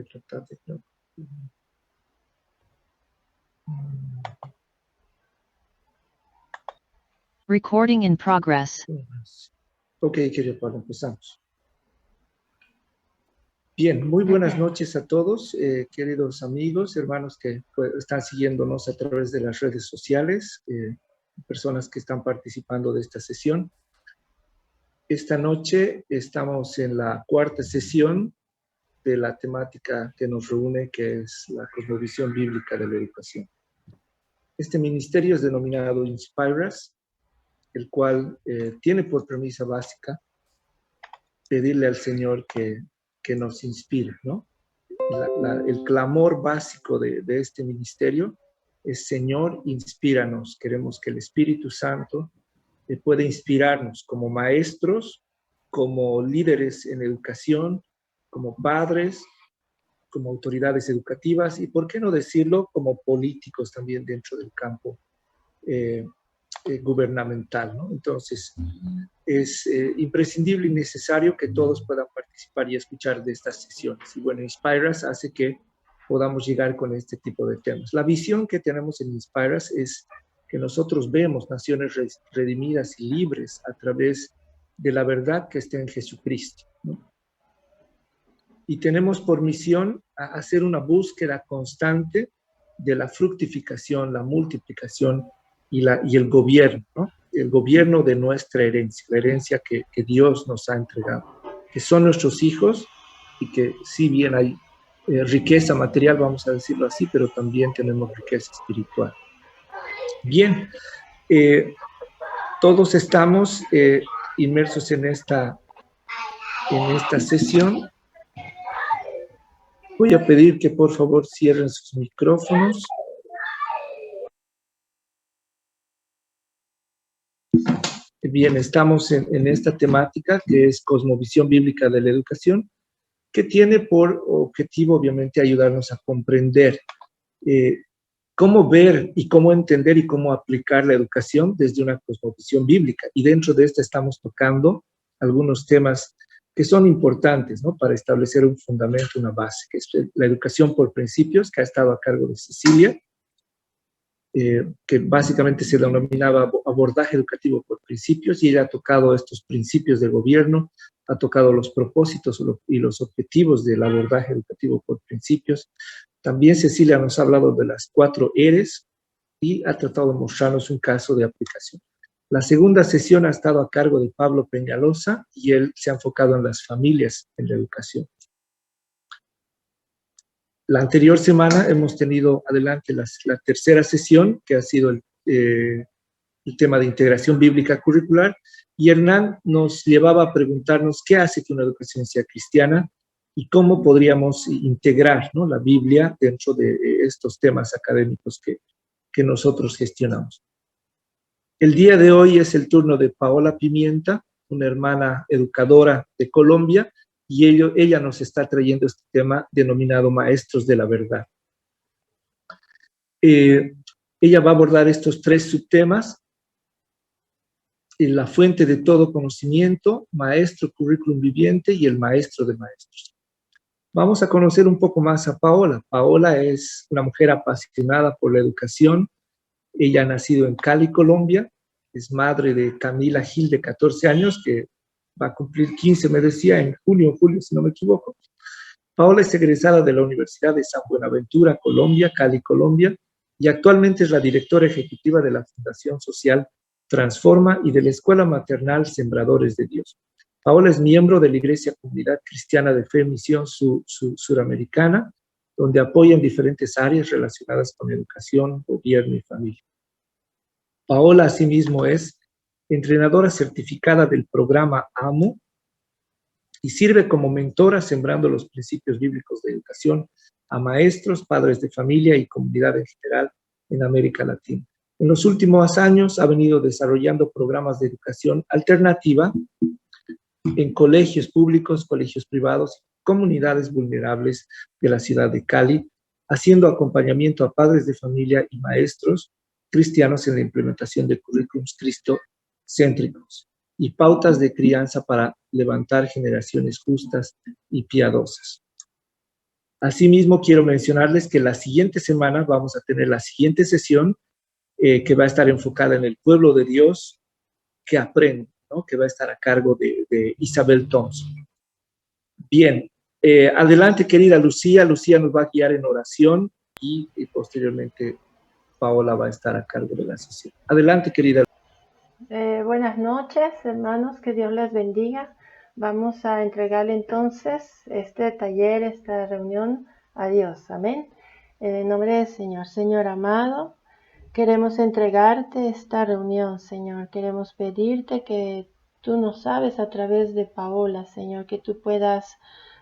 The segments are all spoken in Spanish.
tratar de... Recording in progress. Ok, querido Pablo, empezamos. Bien, muy buenas noches a todos, queridos amigos, hermanos que están siguiéndonos a través de las redes sociales, personas que están participando de esta sesión. Esta noche estamos en la cuarta sesión de la temática que nos reúne, que es la cosmovisión bíblica de la educación. Este ministerio es denominado Inspiras, el cual tiene por premisa básica pedirle al Señor que nos inspire, ¿no? El clamor básico de este ministerio es: Señor, inspíranos. Queremos que el Espíritu Santo pueda inspirarnos como maestros, como líderes en educación, como padres, como autoridades educativas y, por qué no decirlo, como políticos también dentro del campo gubernamental, ¿no? Entonces, es imprescindible y necesario que todos puedan participar y escuchar de estas sesiones. Y bueno, Inspiras hace que podamos llegar con este tipo de temas. La visión que tenemos en Inspiras es que nosotros vemos naciones redimidas y libres a través de la verdad que está en Jesucristo, ¿no? Y tenemos por misión hacer una búsqueda constante de la fructificación, la multiplicación y el gobierno, ¿no? El gobierno de nuestra herencia, la herencia que Dios nos ha entregado, que son nuestros hijos y que si bien hay riqueza material, vamos a decirlo así, pero también tenemos riqueza espiritual. Bien, todos estamos inmersos en esta sesión. Voy a pedir que por favor cierren sus micrófonos. Bien, estamos en esta temática que es cosmovisión bíblica de la educación, que tiene por objetivo obviamente ayudarnos a comprender cómo ver y cómo entender y cómo aplicar la educación desde una cosmovisión bíblica. Y dentro de esta estamos tocando algunos temas que son importantes, ¿no? Para establecer un fundamento, una base, que es la educación por principios, que ha estado a cargo de Cecilia, que básicamente se denominaba abordaje educativo por principios, y ella ha tocado estos principios del gobierno, ha tocado los propósitos y los objetivos del abordaje educativo por principios. También Cecilia nos ha hablado de las 4 Eres y ha tratado de mostrarnos un caso de aplicación. La segunda sesión ha estado a cargo de Pablo Peñalosa y él se ha enfocado en las familias en la educación. La anterior semana hemos tenido adelante la tercera sesión, que ha sido el tema de integración bíblica curricular, y Hernán nos llevaba a preguntarnos qué hace que una educación sea cristiana y cómo podríamos integrar, ¿no?, la Biblia dentro de estos temas académicos que nosotros gestionamos. El día de hoy es el turno de Paola Pimienta, una hermana educadora de Colombia, y ella nos está trayendo este tema denominado Maestros de la Verdad. Ella va a abordar estos 3 subtemas: la fuente de todo conocimiento, maestro, currículum viviente y el maestro de maestros. Vamos a conocer un poco más a Paola. Paola es una mujer apasionada por la educación. Ella ha nacido en Cali, Colombia. Es madre de Camila Gil, de 14 años, que va a cumplir 15, me decía, en julio, si no me equivoco. Paola es egresada de la Universidad de San Buenaventura, Colombia, Cali, Colombia, y actualmente es la directora ejecutiva de la Fundación Social Transforma y de la Escuela Maternal Sembradores de Dios. Paola es miembro de la Iglesia Comunidad Cristiana de Fe y Misión Suramericana, donde apoya en diferentes áreas relacionadas con educación, gobierno y familia. Paola asimismo es entrenadora certificada del programa AMO y sirve como mentora sembrando los principios bíblicos de educación a maestros, padres de familia y comunidad en general en América Latina. En los últimos años ha venido desarrollando programas de educación alternativa en colegios públicos, colegios privados, comunidades vulnerables de la ciudad de Cali, haciendo acompañamiento a padres de familia y maestros cristianos en la implementación de currículums cristocéntricos y pautas de crianza para levantar generaciones justas y piadosas. Asimismo, quiero mencionarles que la siguiente semana vamos a tener la siguiente sesión que va a estar enfocada en el pueblo de Dios que aprende, ¿no? Que va a estar a cargo de Isabel Thompson. Bien, adelante querida Lucía. Lucía nos va a guiar en oración y posteriormente Paola va a estar a cargo de la sesión. Adelante querida. Buenas noches, hermanos, que Dios les bendiga. Vamos a entregarle entonces este taller, esta reunión a Dios. Amén. En el nombre del Señor. Señor amado, queremos entregarte esta reunión, Señor. Queremos pedirte que tú nos sabes a través de Paola, Señor, que tú puedas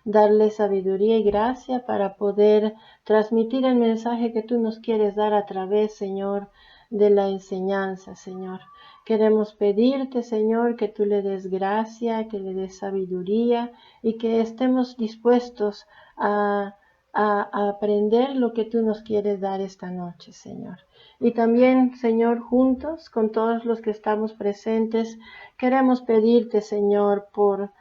darle sabiduría y gracia para poder transmitir el mensaje que tú nos quieres dar a través, Señor, de la enseñanza, Señor. Queremos pedirte, Señor, que tú le des gracia, que le des sabiduría y que estemos dispuestos a aprender lo que tú nos quieres dar esta noche, Señor. Y también, Señor, juntos con todos los que estamos presentes, queremos pedirte, Señor, por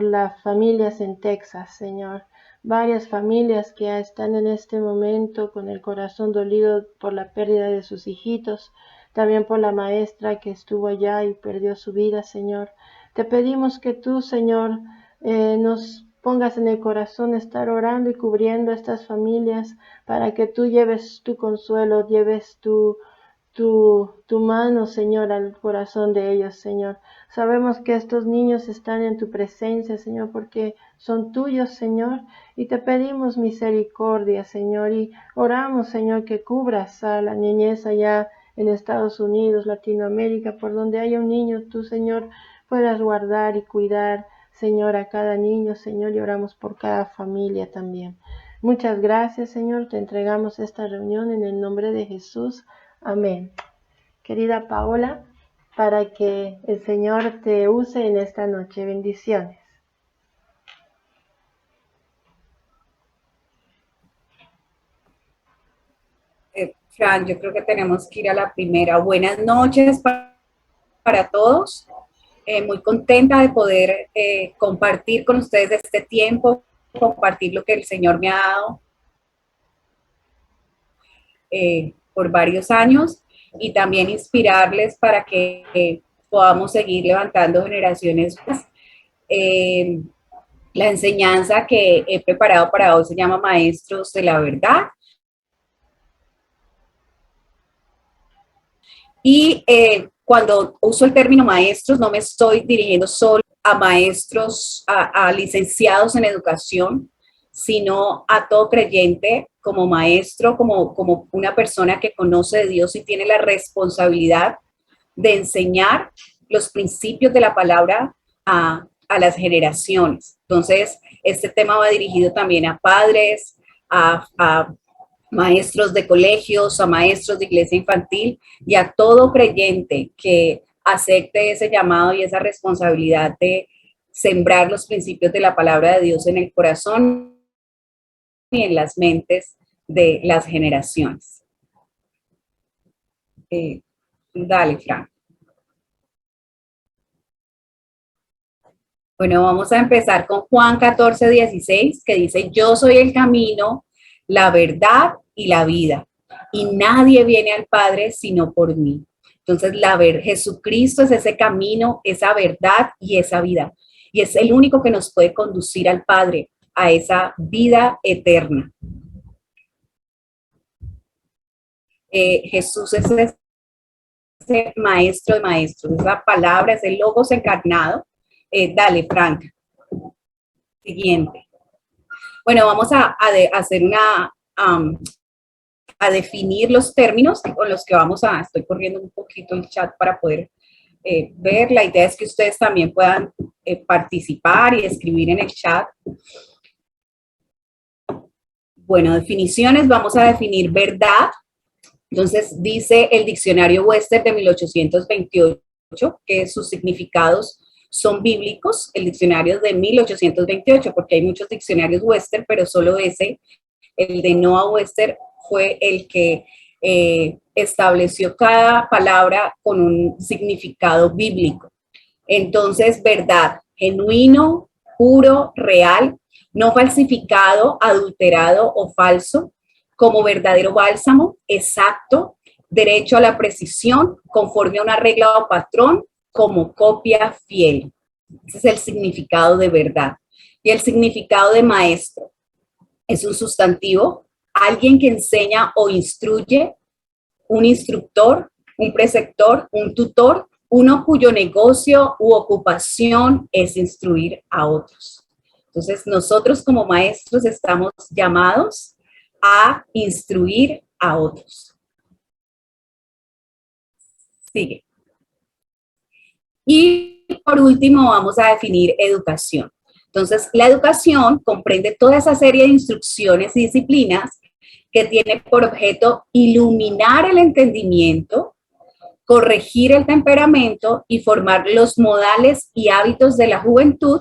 las familias en Texas, Señor. Varias familias que están en este momento con el corazón dolido por la pérdida de sus hijitos, también por la maestra que estuvo allá y perdió su vida, Señor. Te pedimos que tú, Señor, nos pongas en el corazón estar orando y cubriendo a estas familias para que tú lleves tu consuelo, lleves tu mano, Señor, al corazón de ellos, Señor. Sabemos que estos niños están en tu presencia, Señor, porque son tuyos, Señor, y te pedimos misericordia, Señor, y oramos, Señor, que cubras a la niñez allá en Estados Unidos, Latinoamérica, por donde haya un niño, tú, Señor, puedas guardar y cuidar, Señor, a cada niño, Señor, y oramos por cada familia también. Muchas gracias, Señor, te entregamos esta reunión en el nombre de Jesús. Amén. Querida Paola, para que el Señor te use en esta noche. Bendiciones. Fran, yo creo que tenemos que ir a la primera. Buenas noches para todos. Muy contenta de poder compartir con ustedes este tiempo, compartir lo que el Señor me ha dado por varios años y también inspirarles para que podamos seguir levantando generaciones más. La enseñanza que he preparado para hoy se llama Maestros de la Verdad. Y cuando uso el término maestros, no me estoy dirigiendo solo a maestros, a licenciados en educación, sino a todo creyente como maestro, como una persona que conoce de Dios y tiene la responsabilidad de enseñar los principios de la palabra a las generaciones. Entonces, este tema va dirigido también a padres, a maestros de colegios, a maestros de iglesia infantil y a todo creyente que acepte ese llamado y esa responsabilidad de sembrar los principios de la palabra de Dios en el corazón y en las mentes de las generaciones. Dale, Fran. Bueno, vamos a empezar con Juan 14:16, que dice: yo soy el camino, la verdad y la vida, y nadie viene al Padre sino por mí. Entonces, Jesucristo es ese camino, esa verdad y esa vida, y es el único que nos puede conducir al Padre, a esa vida eterna. Jesús es ese maestro de maestros, esa palabra, ese logos encarnado. Dale, Frank. Siguiente. Bueno, vamos a hacer a definir los términos con los que estoy corriendo un poquito el chat para poder ver. La idea es que ustedes también puedan participar y escribir en el chat. Bueno, definiciones, vamos a definir verdad. Entonces, dice el diccionario Webster de 1828 que sus significados son bíblicos, el diccionario de 1828, porque hay muchos diccionarios Webster, pero solo ese, el de Noah Webster, fue el que estableció cada palabra con un significado bíblico. Entonces, verdad, genuino, puro, real, no falsificado, adulterado o falso, como verdadero bálsamo, exacto, derecho a la precisión, conforme a una regla o patrón, como copia fiel. Ese es el significado de verdad. Y el significado de maestro es un sustantivo, alguien que enseña o instruye, un instructor, un preceptor, un tutor, uno cuyo negocio u ocupación es instruir a otros. Entonces, nosotros como maestros estamos llamados a instruir a otros. Sigue. Y por último, vamos a definir educación. Entonces, la educación comprende toda esa serie de instrucciones y disciplinas que tiene por objeto iluminar el entendimiento, corregir el temperamento y formar los modales y hábitos de la juventud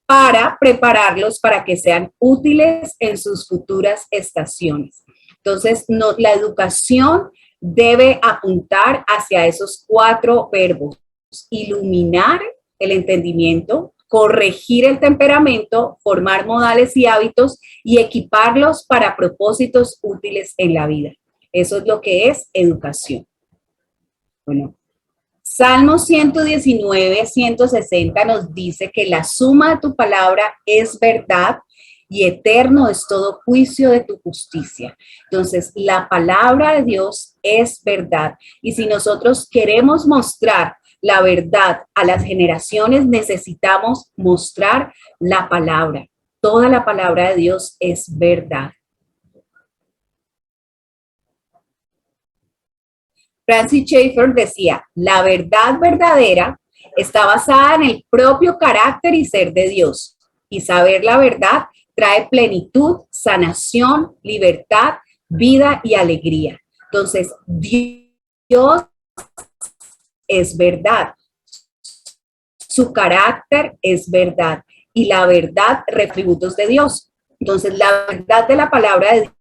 para prepararlos para que sean útiles en sus futuras estaciones. Entonces, la educación debe apuntar hacia esos 4 verbos: iluminar el entendimiento, corregir el temperamento, formar modales y hábitos y equiparlos para propósitos útiles en la vida. Eso es lo que es educación. Bueno, Salmo 119, 160 nos dice que la suma de tu palabra es verdad y eterno es todo juicio de tu justicia. Entonces, la palabra de Dios es verdad. Y si nosotros queremos mostrar la verdad a las generaciones, necesitamos mostrar la palabra. Toda la palabra de Dios es verdad. Francis Schaeffer decía, la verdad verdadera está basada en el propio carácter y ser de Dios. Y saber la verdad trae plenitud, sanación, libertad, vida y alegría. Entonces, Dios es verdad. Su carácter es verdad. Y la verdad, atributos de Dios. Entonces, la verdad de la palabra de Dios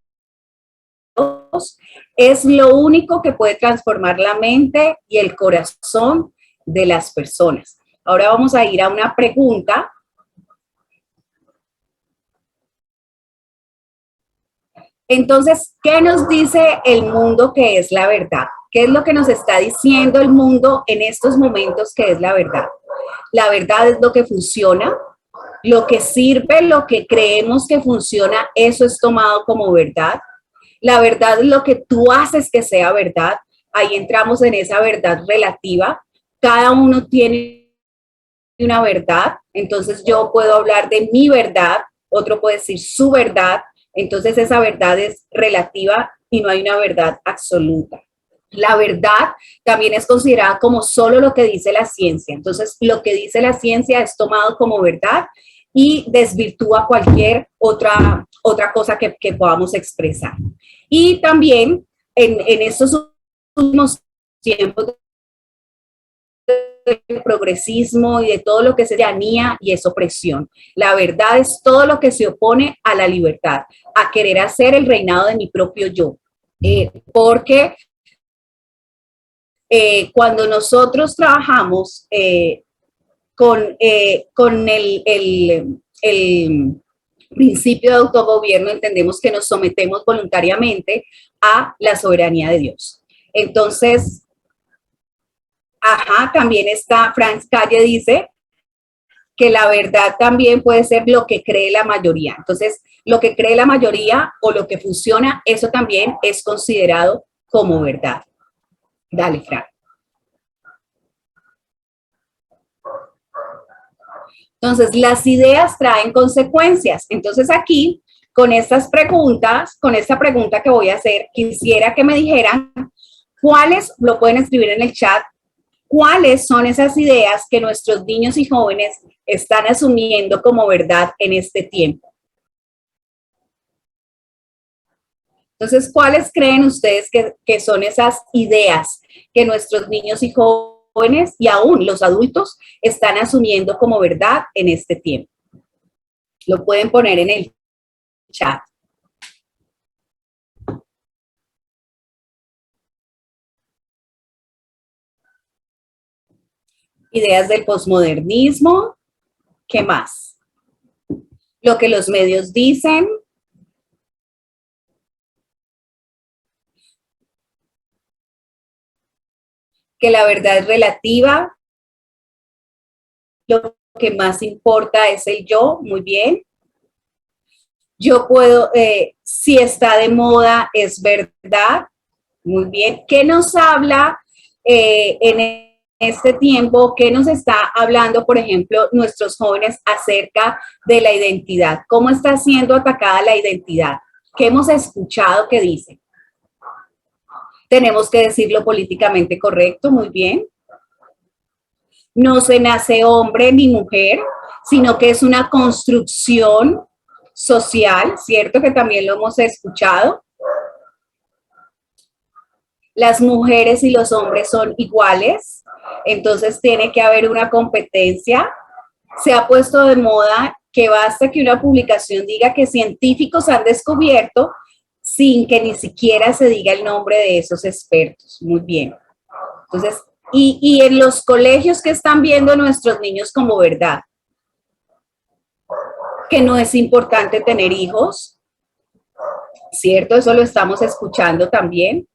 es lo único que puede transformar la mente y el corazón de las personas. Ahora vamos a ir a una pregunta. Entonces, ¿qué nos dice el mundo que es la verdad? ¿Qué es lo que nos está diciendo el mundo en estos momentos que es la verdad? La verdad es lo que funciona, lo que sirve, lo que creemos que funciona, eso es tomado como verdad. La verdad es lo que tú haces que sea verdad. Ahí entramos en esa verdad relativa. Cada uno tiene una verdad. Entonces yo puedo hablar de mi verdad, otro puede decir su verdad. Entonces esa verdad es relativa y no hay una verdad absoluta. La verdad también es considerada como solo lo que dice la ciencia. Entonces lo que dice la ciencia es tomado como verdad y desvirtúa cualquier otra cosa que podamos expresar. Y también en estos últimos tiempos del progresismo y de todo lo que es tiranía y es opresión. La verdad es todo lo que se opone a la libertad, a querer hacer el reinado de mi propio yo. Porque cuando nosotros trabajamos con el principio de autogobierno, entendemos que nos sometemos voluntariamente a la soberanía de Dios. Entonces, también está, Franz Calle dice que la verdad también puede ser lo que cree la mayoría. Entonces, lo que cree la mayoría o lo que funciona, eso también es considerado como verdad. Dale, Fran. Entonces, las ideas traen consecuencias. Entonces, aquí, con estas preguntas, con esta pregunta que voy a hacer, quisiera que me dijeran cuáles, lo pueden escribir en el chat, cuáles son esas ideas que nuestros niños y jóvenes están asumiendo como verdad en este tiempo. Entonces, ¿cuáles creen ustedes que son esas ideas que nuestros niños y jóvenes y aún los adultos están asumiendo como verdad en este tiempo? Lo pueden poner en el chat. Ideas del posmodernismo. ¿Qué más? lo que los medios dicen, que la verdad es relativa, lo que más importa es el yo, muy bien. Yo puedo, si está de moda, es verdad, muy bien. ¿Qué nos habla en este tiempo? ¿Qué nos está hablando, por ejemplo, nuestros jóvenes acerca de la identidad? ¿Cómo está siendo atacada la identidad? ¿Qué hemos escuchado que dicen? Tenemos que decirlo políticamente correcto, muy bien. No se nace hombre ni mujer, sino que es una construcción social, ¿cierto? Que también lo hemos escuchado. Las mujeres y los hombres son iguales, entonces tiene que haber una competencia. Se ha puesto de moda que basta que una publicación diga que científicos han descubierto sin que ni siquiera se diga el nombre de esos expertos. Muy bien. Entonces, y en los colegios que están viendo nuestros niños como verdad, que no es importante tener hijos, ¿cierto? Eso lo estamos escuchando también.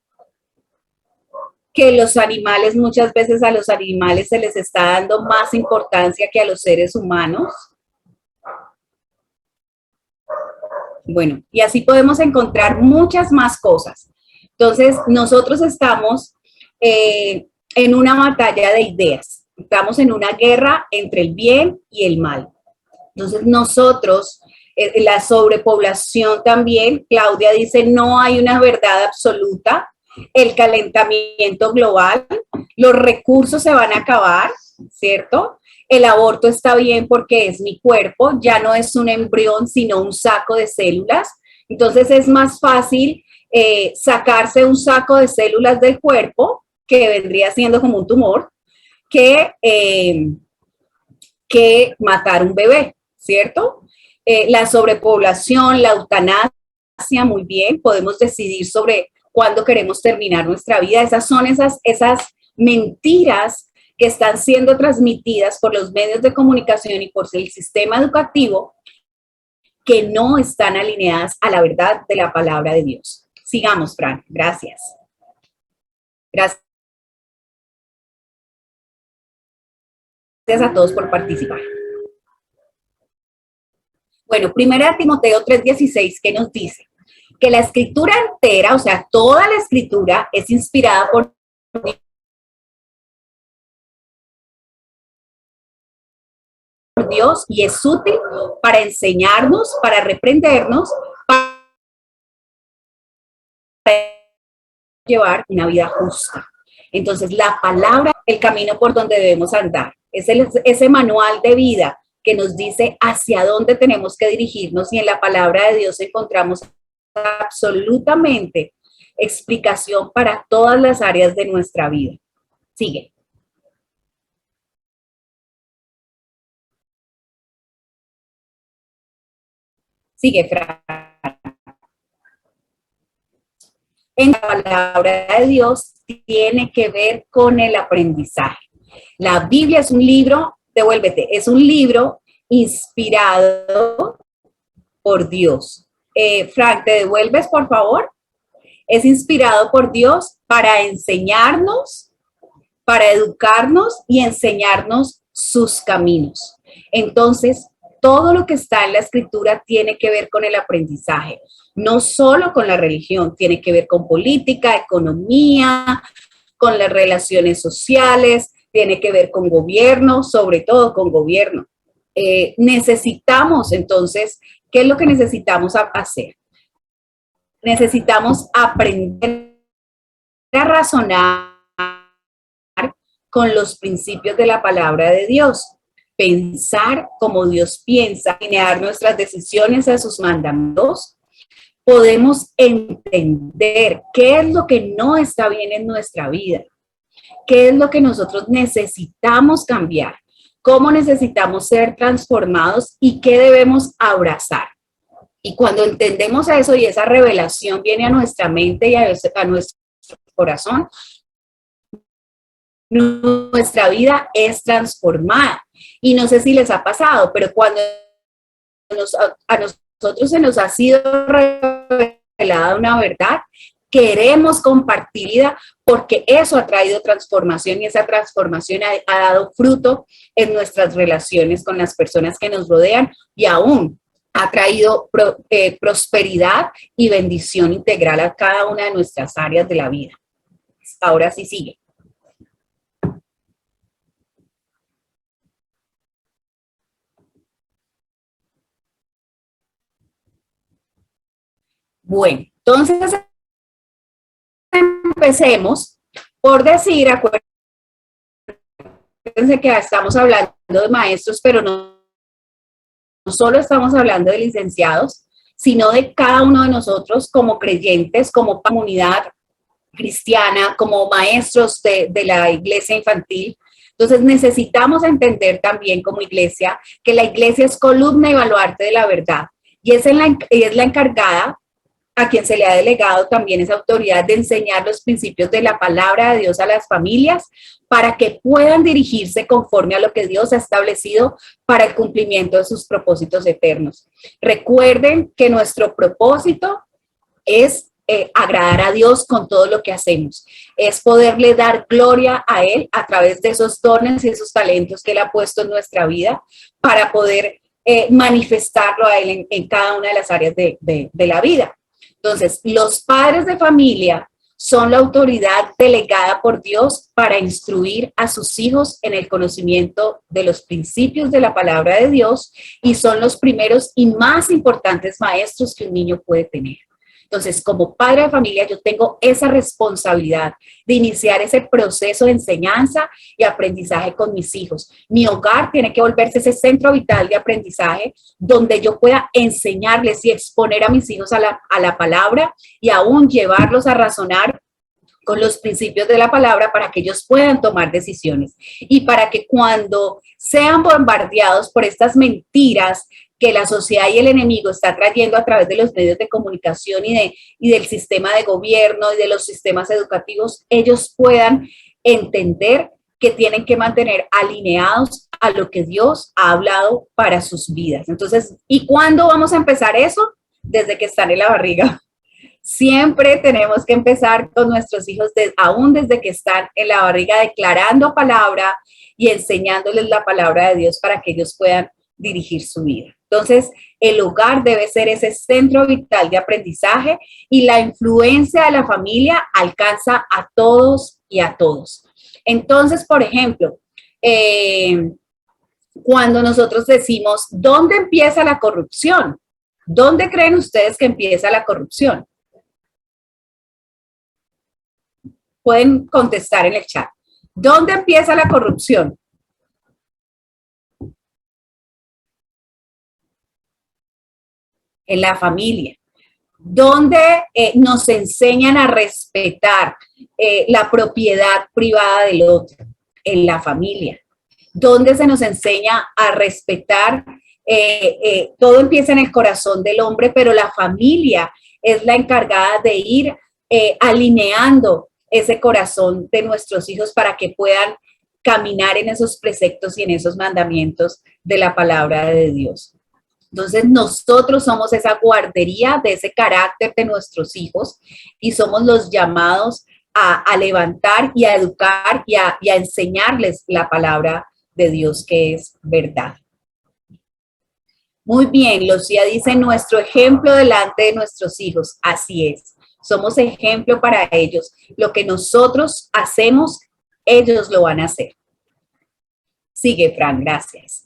Que los animales, muchas veces a los animales se les está dando más importancia que a los seres humanos. Bueno, y así podemos encontrar muchas más cosas. Entonces, nosotros estamos en una batalla de ideas. Estamos en una guerra entre el bien y el mal. Entonces, nosotros, la sobrepoblación también, Claudia dice, no hay una verdad absoluta. El calentamiento global, los recursos se van a acabar, ¿cierto? El aborto está bien porque es mi cuerpo, ya no es un embrión, sino un saco de células. Entonces es más fácil sacarse un saco de células del cuerpo, que vendría siendo como un tumor, que matar un bebé, ¿cierto? La sobrepoblación, la eutanasia, muy bien, podemos decidir sobre cuándo queremos terminar nuestra vida. Esas son esas mentiras que están siendo transmitidas por los medios de comunicación y por el sistema educativo que no están alineadas a la verdad de la palabra de Dios. Sigamos, Fran. Gracias. Gracias a todos por participar. Bueno, 1 Timoteo 3:16, ¿qué nos dice? Que la escritura entera, o sea, toda la escritura es inspirada por Dios y es útil para enseñarnos, para reprendernos, para llevar una vida justa. Entonces, la palabra, el camino por donde debemos andar, es ese manual de vida que nos dice hacia dónde tenemos que dirigirnos, y en la palabra de Dios encontramos absolutamente explicación para todas las áreas de nuestra vida. Sigue. Sigue, Fran. En la palabra de Dios tiene que ver con el aprendizaje. La Biblia es un libro, devuélvete, es un libro inspirado por Dios. Frank, ¿te devuelves, por favor? Es inspirado por Dios para enseñarnos, para educarnos y enseñarnos sus caminos. Entonces, todo lo que está en la escritura tiene que ver con el aprendizaje, no solo con la religión, tiene que ver con política, economía, con las relaciones sociales, tiene que ver con gobierno, sobre todo con gobierno. Necesitamos entonces, ¿qué es lo que necesitamos hacer? Necesitamos aprender a razonar con los principios de la palabra de Dios, pensar como Dios piensa, alinear nuestras decisiones a sus mandamientos. Podemos entender qué es lo que no está bien en nuestra vida, qué es lo que nosotros necesitamos cambiar, cómo necesitamos ser transformados y qué debemos abrazar. Y cuando entendemos eso y esa revelación viene a nuestra mente y a nuestro corazón, nuestra vida es transformada. Y no sé si les ha pasado, pero cuando a nosotros se nos ha sido revelada una verdad, queremos compartirla porque eso ha traído transformación y esa transformación ha dado fruto en nuestras relaciones con las personas que nos rodean y aún ha traído prosperidad y bendición integral a cada una de nuestras áreas de la vida. Ahora sí sigue. Bueno, entonces empecemos por decir, acuérdense que estamos hablando de maestros, pero no solo estamos hablando de licenciados, sino de cada uno de nosotros como creyentes, como comunidad cristiana, como maestros de la iglesia infantil. Entonces necesitamos entender también como iglesia que la iglesia es columna y baluarte de la verdad y es la encargada a quien se le ha delegado también esa autoridad de enseñar los principios de la palabra de Dios a las familias para que puedan dirigirse conforme a lo que Dios ha establecido para el cumplimiento de sus propósitos eternos. Recuerden que nuestro propósito es agradar a Dios con todo lo que hacemos, es poderle dar gloria a Él a través de esos dones y esos talentos que Él ha puesto en nuestra vida para poder manifestarlo a Él en cada una de las áreas de la vida. Entonces, los padres de familia son la autoridad delegada por Dios para instruir a sus hijos en el conocimiento de los principios de la palabra de Dios y son los primeros y más importantes maestros que un niño puede tener. Entonces, como padre de familia, yo tengo esa responsabilidad de iniciar ese proceso de enseñanza y aprendizaje con mis hijos. Mi hogar tiene que volverse ese centro vital de aprendizaje donde yo pueda enseñarles y exponer a mis hijos a la palabra y aún llevarlos a razonar con los principios de la palabra para que ellos puedan tomar decisiones y para que cuando sean bombardeados por estas mentiras que la sociedad y el enemigo está trayendo a través de los medios de comunicación y del sistema de gobierno y de los sistemas educativos, ellos puedan entender que tienen que mantener alineados a lo que Dios ha hablado para sus vidas. Entonces, ¿y cuándo vamos a empezar eso? Desde que están en la barriga. Siempre tenemos que empezar con nuestros hijos, aún desde que están en la barriga, declarando palabra y enseñándoles la palabra de Dios para que ellos puedan dirigir su vida. Entonces, el hogar debe ser ese centro vital de aprendizaje y la influencia de la familia alcanza a todos y a todos. Entonces, por ejemplo, cuando nosotros decimos, ¿dónde empieza la corrupción? ¿Dónde creen ustedes que empieza la corrupción? Pueden contestar en el chat. ¿Dónde empieza la corrupción? En la familia, donde nos enseñan a respetar la propiedad privada del otro, en la familia, donde se nos enseña a respetar, todo empieza en el corazón del hombre, pero la familia es la encargada de ir alineando ese corazón de nuestros hijos para que puedan caminar en esos preceptos y en esos mandamientos de la palabra de Dios. Entonces nosotros somos esa guardería de ese carácter de nuestros hijos y somos los llamados a levantar y a educar y a enseñarles la palabra de Dios que es verdad. Muy bien, Lucía dice, nuestro ejemplo delante de nuestros hijos. Así es, somos ejemplo para ellos. Lo que nosotros hacemos, ellos lo van a hacer. Sigue, Fran, gracias.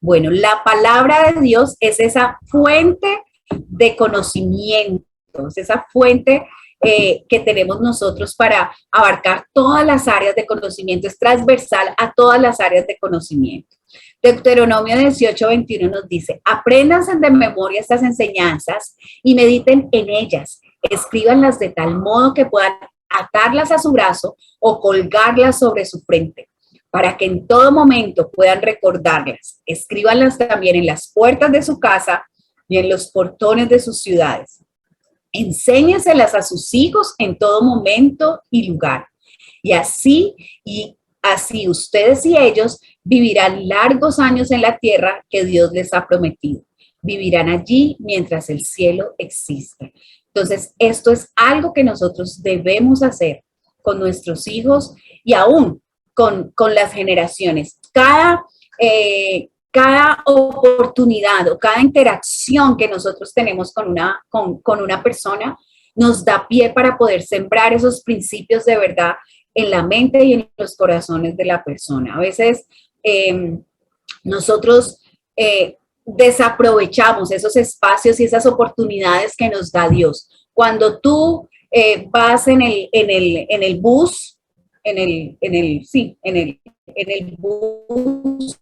Bueno, la palabra de Dios es esa fuente de conocimiento, es esa fuente que tenemos nosotros para abarcar todas las áreas de conocimiento, es transversal a todas las áreas de conocimiento. Deuteronomio 18:21 nos dice, apréndanse de memoria estas enseñanzas y mediten en ellas, escríbanlas de tal modo que puedan atarlas a su brazo o colgarlas sobre su frente, para que en todo momento puedan recordarlas. Escríbanlas también en las puertas de su casa y en los portones de sus ciudades. Enséñenselas a sus hijos en todo momento y lugar. Y así, y Así ustedes y ellos vivirán largos años en la tierra que Dios les ha prometido. Vivirán allí mientras el cielo exista. Entonces, esto es algo que nosotros debemos hacer con nuestros hijos y aún con las generaciones. Cada oportunidad o cada interacción que nosotros tenemos con una persona nos da pie para poder sembrar esos principios de verdad en la mente y en los corazones de la persona. A veces nosotros desaprovechamos esos espacios y esas oportunidades que nos da Dios. Cuando tú vas en el bus, en el bus,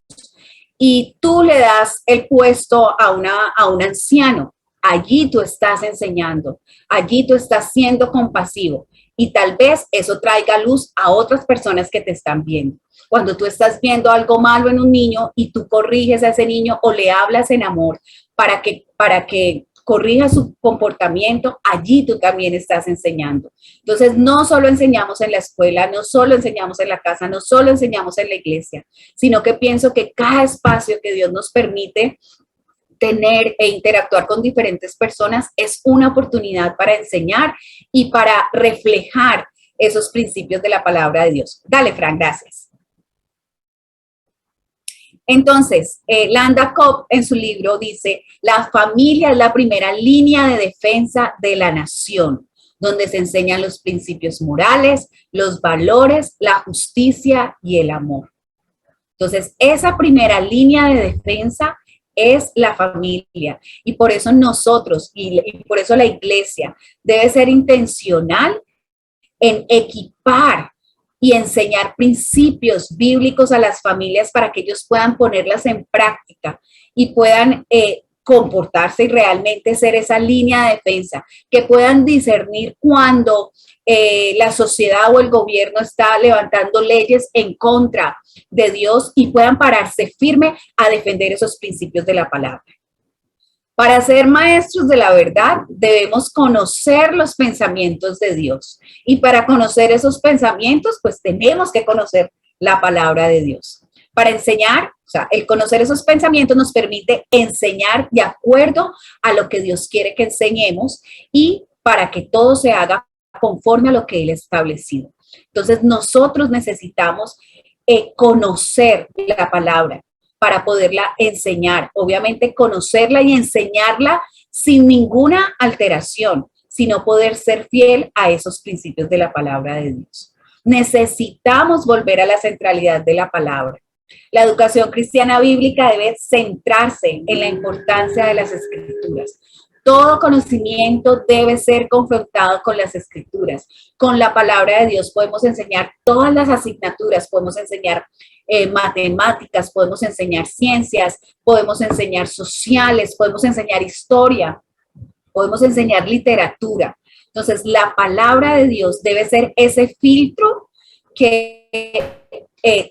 y tú le das el puesto a un anciano, allí tú estás enseñando, allí tú estás siendo compasivo y tal vez eso traiga luz a otras personas que te están viendo. Cuando tú estás viendo algo malo en un niño y tú corriges a ese niño o le hablas en amor para que corrija su comportamiento, allí tú también estás enseñando. Entonces, no solo enseñamos en la escuela, no solo enseñamos en la casa, no solo enseñamos en la iglesia, sino que pienso que cada espacio que Dios nos permite tener e interactuar con diferentes personas es una oportunidad para enseñar y para reflejar esos principios de la palabra de Dios. Dale, Fran, gracias. Entonces, Landa Cobb en su libro dice, la familia es la primera línea de defensa de la nación, donde se enseñan los principios morales, los valores, la justicia y el amor. Entonces, esa primera línea de defensa es la familia. Y por eso nosotros, y por eso la iglesia, debe ser intencional en equipar y enseñar principios bíblicos a las familias para que ellos puedan ponerlas en práctica y puedan comportarse y realmente ser esa línea de defensa, que puedan discernir cuando la sociedad o el gobierno está levantando leyes en contra de Dios y puedan pararse firme a defender esos principios de la palabra. Para ser maestros de la verdad, debemos conocer los pensamientos de Dios. Y para conocer esos pensamientos, pues tenemos que conocer la palabra de Dios. Para enseñar, o sea, el conocer esos pensamientos nos permite enseñar de acuerdo a lo que Dios quiere que enseñemos y para que todo se haga conforme a lo que Él ha establecido. Entonces, nosotros necesitamos conocer la palabra para poderla enseñar, obviamente conocerla y enseñarla sin ninguna alteración, sino poder ser fiel a esos principios de la palabra de Dios. Necesitamos volver a la centralidad de la palabra. La educación cristiana bíblica debe centrarse en la importancia de las escrituras. Todo conocimiento debe ser confrontado con las escrituras. Con la palabra de Dios podemos enseñar todas las asignaturas, podemos enseñar matemáticas, podemos enseñar ciencias, podemos enseñar sociales, podemos enseñar historia, podemos enseñar literatura. Entonces, la palabra de Dios debe ser ese filtro que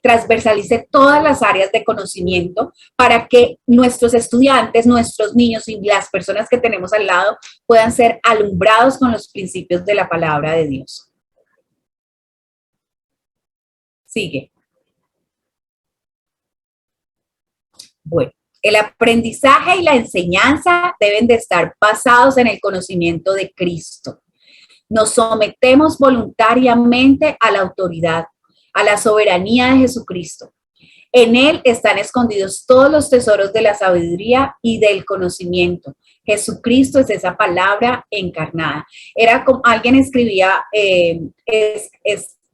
transversalice todas las áreas de conocimiento para que nuestros estudiantes, nuestros niños y las personas que tenemos al lado puedan ser alumbrados con los principios de la palabra de Dios. Sigue. Bueno, el aprendizaje y la enseñanza deben de estar basados en el conocimiento de Cristo. Nos sometemos voluntariamente a la autoridad, a la soberanía de Jesucristo. En Él están escondidos todos los tesoros de la sabiduría y del conocimiento. Jesucristo es esa palabra encarnada. Era como alguien escribía,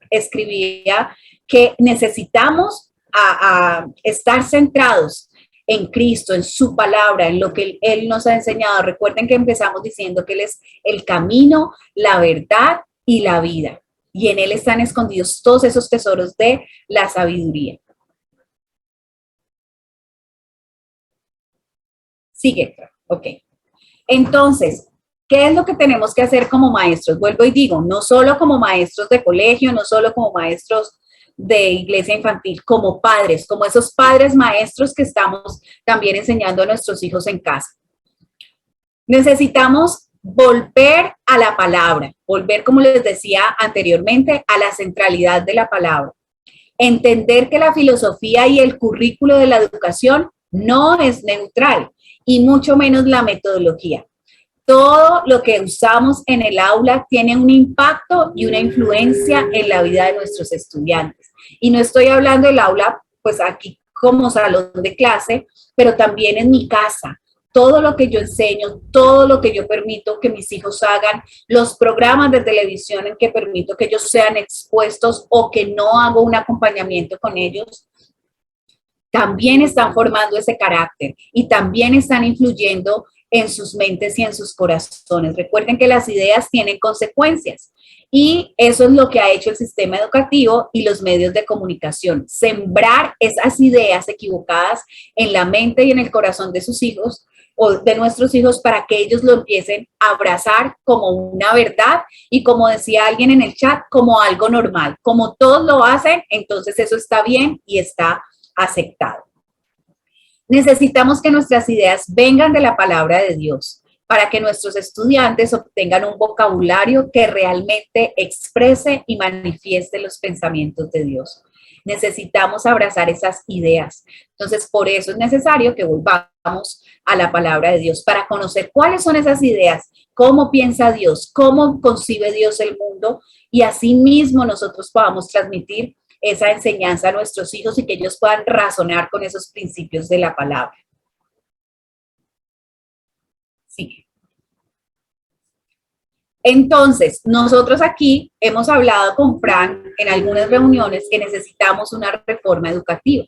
escribía que necesitamos estar centrados en Cristo, en su palabra, en lo que Él nos ha enseñado. Recuerden que empezamos diciendo que Él es el camino, la verdad y la vida. Y en Él están escondidos todos esos tesoros de la sabiduría. Sigue, ok. Entonces, ¿qué es lo que tenemos que hacer como maestros? Vuelvo y digo, no solo como maestros de colegio, no solo como maestros de iglesia infantil, como padres, como esos padres maestros que estamos también enseñando a nuestros hijos en casa. Necesitamos volver a la palabra, volver, como les decía anteriormente, a la centralidad de la palabra. Entender que la filosofía y el currículo de la educación no es neutral, y mucho menos la metodología. Todo lo que usamos en el aula tiene un impacto y una influencia en la vida de nuestros estudiantes. Y no estoy hablando del aula, pues aquí como salón de clase, pero también en mi casa. Todo lo que yo enseño, todo lo que yo permito que mis hijos hagan, los programas de televisión en que permito que ellos sean expuestos o que no hago un acompañamiento con ellos, también están formando ese carácter y también están influyendo en sus mentes y en sus corazones. Recuerden que las ideas tienen consecuencias y eso es lo que ha hecho el sistema educativo y los medios de comunicación. Sembrar esas ideas equivocadas en la mente y en el corazón de sus hijos o de nuestros hijos para que ellos lo empiecen a abrazar como una verdad y, como decía alguien en el chat, como algo normal. Como todos lo hacen, entonces eso está bien y está aceptado. Necesitamos que nuestras ideas vengan de la palabra de Dios para que nuestros estudiantes obtengan un vocabulario que realmente exprese y manifieste los pensamientos de Dios. Necesitamos abrazar esas ideas. Entonces, por eso es necesario que volvamos a la palabra de Dios para conocer cuáles son esas ideas, cómo piensa Dios, cómo concibe Dios el mundo, y así mismo nosotros podamos transmitir esa enseñanza a nuestros hijos y que ellos puedan razonar con esos principios de la palabra. Sí. Entonces, nosotros aquí hemos hablado con Fran en algunas reuniones que necesitamos una reforma educativa.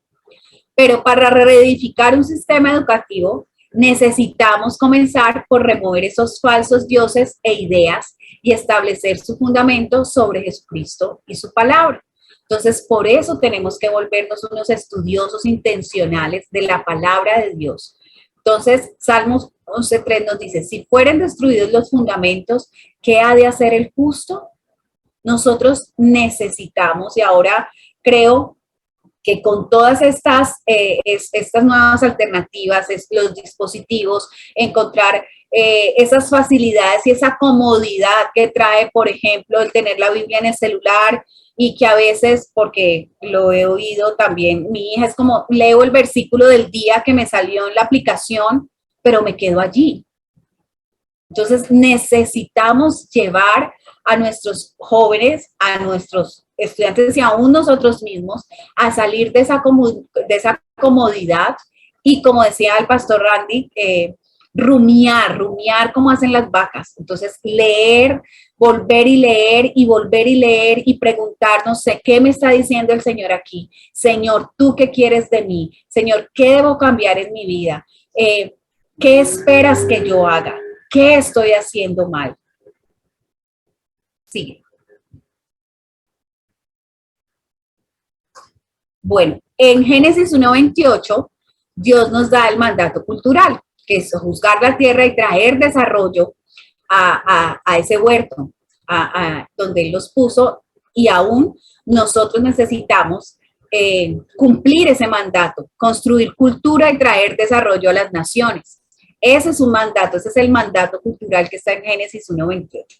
Pero para reedificar un sistema educativo, necesitamos comenzar por remover esos falsos dioses e ideas y establecer su fundamento sobre Jesucristo y su palabra. Entonces, por eso tenemos que volvernos unos estudiosos intencionales de la palabra de Dios. Entonces, Salmos 11:3 nos dice, si fueren destruidos los fundamentos, ¿qué ha de hacer el justo? Nosotros necesitamos, y ahora creo que con todas estas nuevas alternativas, los dispositivos, encontrar esas facilidades y esa comodidad que trae, por ejemplo, el tener la Biblia en el celular, y que a veces, porque lo he oído también, mi hija es como, leo el versículo del día que me salió en la aplicación, pero me quedo allí. Entonces necesitamos llevar a nuestros jóvenes, a nuestros estudiantes y aún nosotros mismos a salir de esa comodidad y, como decía el pastor Randy, rumiar como hacen las vacas. Entonces leer, volver y leer y volver y leer y preguntarnos, ¿qué me está diciendo el Señor aquí? Señor, ¿tú qué quieres de mí? Señor, ¿qué debo cambiar en mi vida? ¿Qué esperas que yo haga? ¿Qué estoy haciendo mal? Sigue. Bueno, en Génesis 1:28, Dios nos da el mandato cultural, que es juzgar la tierra y traer desarrollo a ese huerto, donde Él los puso, y aún nosotros necesitamos cumplir ese mandato, construir cultura y traer desarrollo a las naciones. Ese es un mandato, ese es el mandato cultural que está en Génesis 1:28.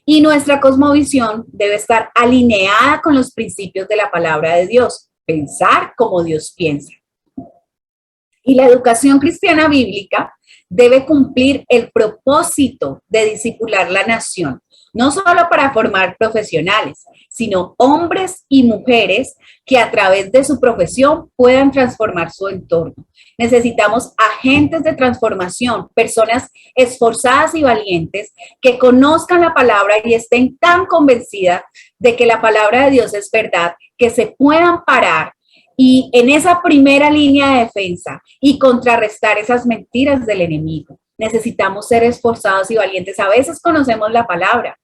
Y nuestra cosmovisión debe estar alineada con los principios de la palabra de Dios, pensar como Dios piensa. Y la educación cristiana bíblica debe cumplir el propósito de discipular la nación, no solo para formar profesionales, sino hombres y mujeres que a través de su profesión puedan transformar su entorno. Necesitamos agentes de transformación, personas esforzadas y valientes que conozcan la palabra y estén tan convencidas de que la palabra de Dios es verdad, que se puedan parar y en esa primera línea de defensa y contrarrestar esas mentiras del enemigo. Necesitamos ser esforzados y valientes. A veces conocemos la palabra,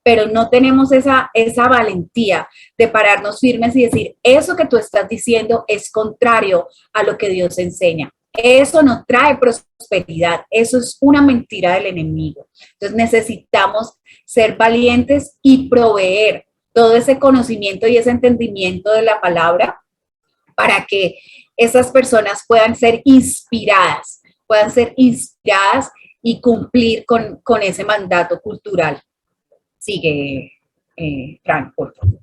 pero no tenemos esa valentía de pararnos firmes y decir, eso que tú estás diciendo es contrario a lo que Dios enseña. Eso no trae prosperidad, eso es una mentira del enemigo. Entonces necesitamos ser valientes y proveer todo ese conocimiento y ese entendimiento de la palabra para que esas personas puedan ser inspiradas y cumplir con ese mandato cultural. Sigue, Frank, por favor.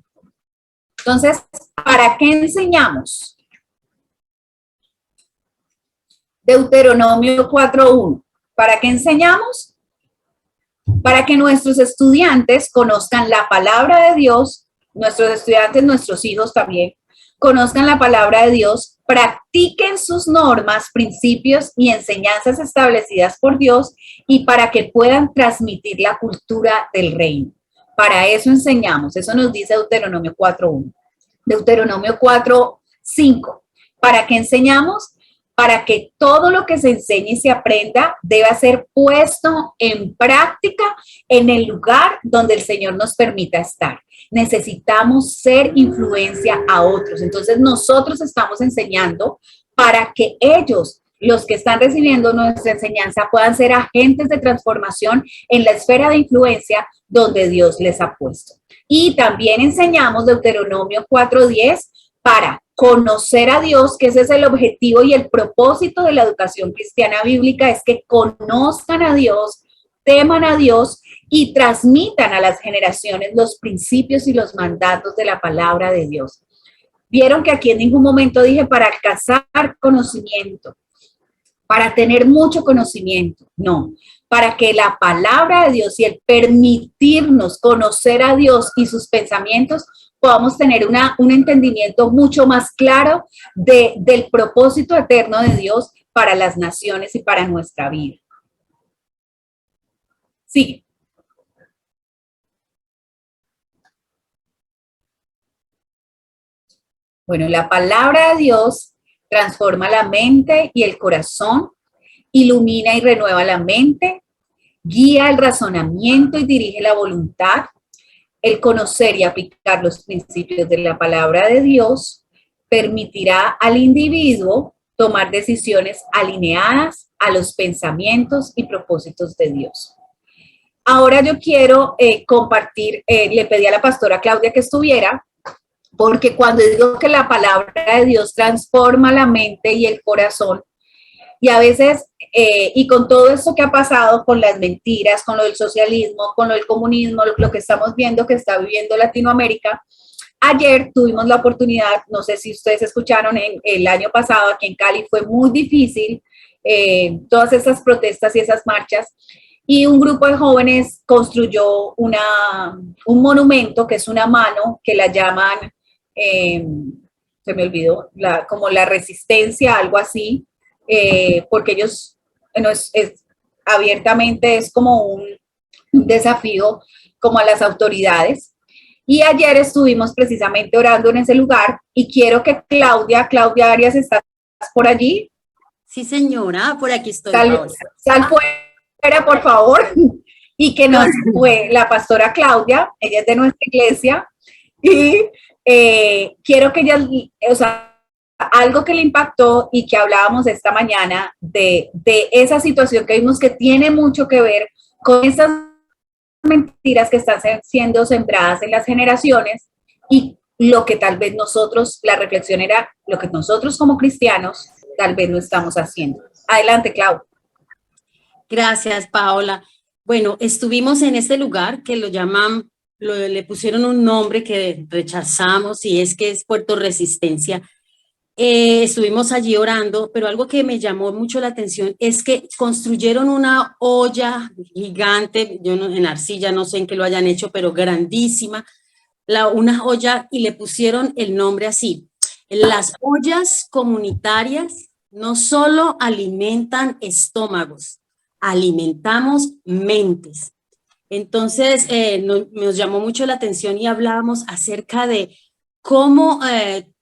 Entonces, ¿para qué enseñamos? Deuteronomio 4:1. ¿Para qué enseñamos? Para que nuestros estudiantes conozcan la palabra de Dios, nuestros estudiantes, nuestros hijos también, conozcan la palabra de Dios, practiquen sus normas, principios y enseñanzas establecidas por Dios y para que puedan transmitir la cultura del reino. Para eso enseñamos, eso nos dice Deuteronomio 4:1. Deuteronomio 4:5. ¿Para qué enseñamos? Para que todo lo que se enseñe y se aprenda deba ser puesto en práctica en el lugar donde el Señor nos permita estar. Necesitamos ser influencia a otros. Entonces nosotros estamos enseñando para que ellos, los que están recibiendo nuestra enseñanza, puedan ser agentes de transformación en la esfera de influencia donde Dios les ha puesto. Y también enseñamos Deuteronomio 4:10 para conocer a Dios, que ese es el objetivo y el propósito de la educación cristiana bíblica, es que conozcan a Dios, teman a Dios y transmitan a las generaciones los principios y los mandatos de la palabra de Dios. Vieron que aquí en ningún momento dije para alcanzar conocimiento, para tener mucho conocimiento, no, para que la palabra de Dios y el permitirnos conocer a Dios y sus pensamientos podamos tener un entendimiento mucho más claro del propósito eterno de Dios para las naciones y para nuestra vida. Sigue. Bueno, la palabra de Dios transforma la mente y el corazón, ilumina y renueva la mente, guía el razonamiento y dirige la voluntad. El conocer y aplicar los principios de la palabra de Dios permitirá al individuo tomar decisiones alineadas a los pensamientos y propósitos de Dios. Ahora yo quiero compartir, le pedí a la pastora Claudia que estuviera, porque cuando digo que la palabra de Dios transforma la mente y el corazón, y a veces, y con todo esto que ha pasado, con las mentiras, con lo del socialismo, con lo del comunismo, lo que estamos viendo que está viviendo Latinoamérica, ayer tuvimos la oportunidad, no sé si ustedes escucharon, el año pasado aquí en Cali fue muy difícil, todas esas protestas y esas marchas, y un grupo de jóvenes construyó un monumento que es una mano que la llaman, se me olvidó, como la resistencia, algo así, porque ellos, abiertamente es como un desafío como a las autoridades. Y ayer estuvimos precisamente orando en ese lugar y quiero que Claudia Arias, ¿estás por allí? Sí, señora, por aquí estoy. Sal fuera, por favor, y que nos fue la pastora Claudia, ella es de nuestra iglesia, y quiero que ella, o sea, algo que le impactó y que hablábamos esta mañana de esa situación que vimos que tiene mucho que ver con esas mentiras que están siendo sembradas en las generaciones y lo que tal vez nosotros, la reflexión era lo que nosotros como cristianos tal vez no estamos haciendo. Adelante, Clau. Gracias, Paola. Bueno, estuvimos en este lugar que lo llaman, le pusieron un nombre que rechazamos y es que es Puerto Resistencia. Estuvimos allí orando, pero algo que me llamó mucho la atención es que construyeron una olla gigante, yo no, en arcilla, no sé en qué lo hayan hecho, pero grandísima, una olla y le pusieron el nombre así. Las ollas comunitarias no solo alimentan estómagos, alimentamos mentes. Entonces, nos llamó mucho la atención y hablábamos acerca de cómo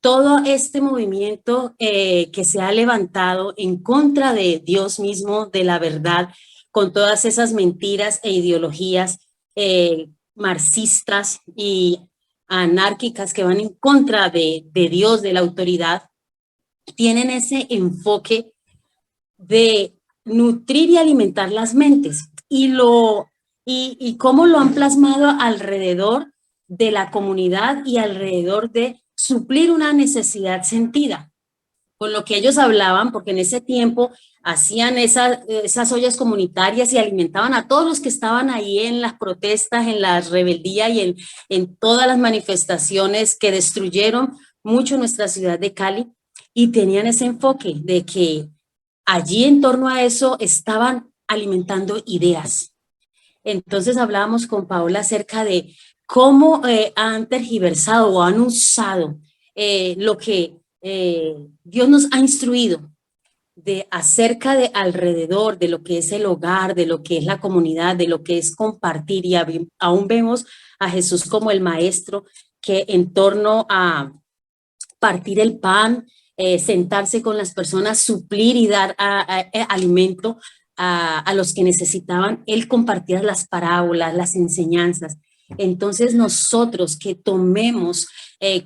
todo este movimiento que se ha levantado en contra de Dios mismo, de la verdad, con todas esas mentiras e ideologías marxistas y anárquicas que van en contra de Dios, de la autoridad, tienen ese enfoque de nutrir y alimentar las mentes y cómo lo han plasmado alrededor de la comunidad y alrededor de suplir una necesidad sentida. con lo que ellos hablaban, porque en ese tiempo hacían esas ollas comunitarias y alimentaban a todos los que estaban ahí en las protestas, en la rebeldía y en todas las manifestaciones que destruyeron mucho nuestra ciudad de Cali, y tenían ese enfoque de que allí en torno a eso estaban alimentando ideas. Entonces hablábamos con Paola acerca de cómo han tergiversado o han usado lo que Dios nos ha instruido de acerca de alrededor de lo que es el hogar, de lo que es la comunidad, de lo que es compartir, y aún vemos a Jesús como el maestro que en torno a partir el pan, sentarse con las personas, suplir y dar alimento a los que necesitaban, él compartía las parábolas, las enseñanzas. Entonces nosotros que tomemos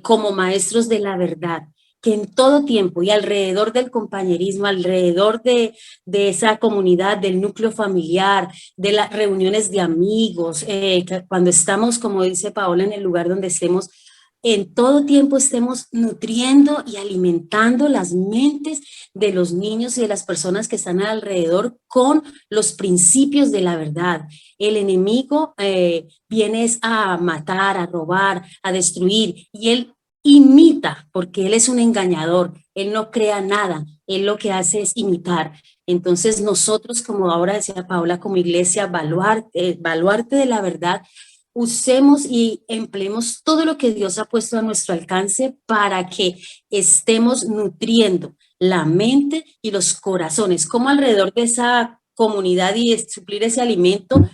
como maestros de la verdad, que en todo tiempo y alrededor del compañerismo, alrededor de esa comunidad, del núcleo familiar, de las reuniones de amigos, cuando estamos, como dice Paola, en el lugar donde estemos, en todo tiempo estemos nutriendo y alimentando las mentes de los niños y de las personas que están alrededor con los principios de la verdad. El enemigo viene a matar, a robar, a destruir, y él imita, porque él es un engañador, él no crea nada, él lo que hace es imitar. Entonces nosotros, como ahora decía Paola, como iglesia, baluarte de la verdad, usemos y empleemos todo lo que Dios ha puesto a nuestro alcance para que estemos nutriendo la mente y los corazones. Como alrededor de esa comunidad y de suplir ese alimento,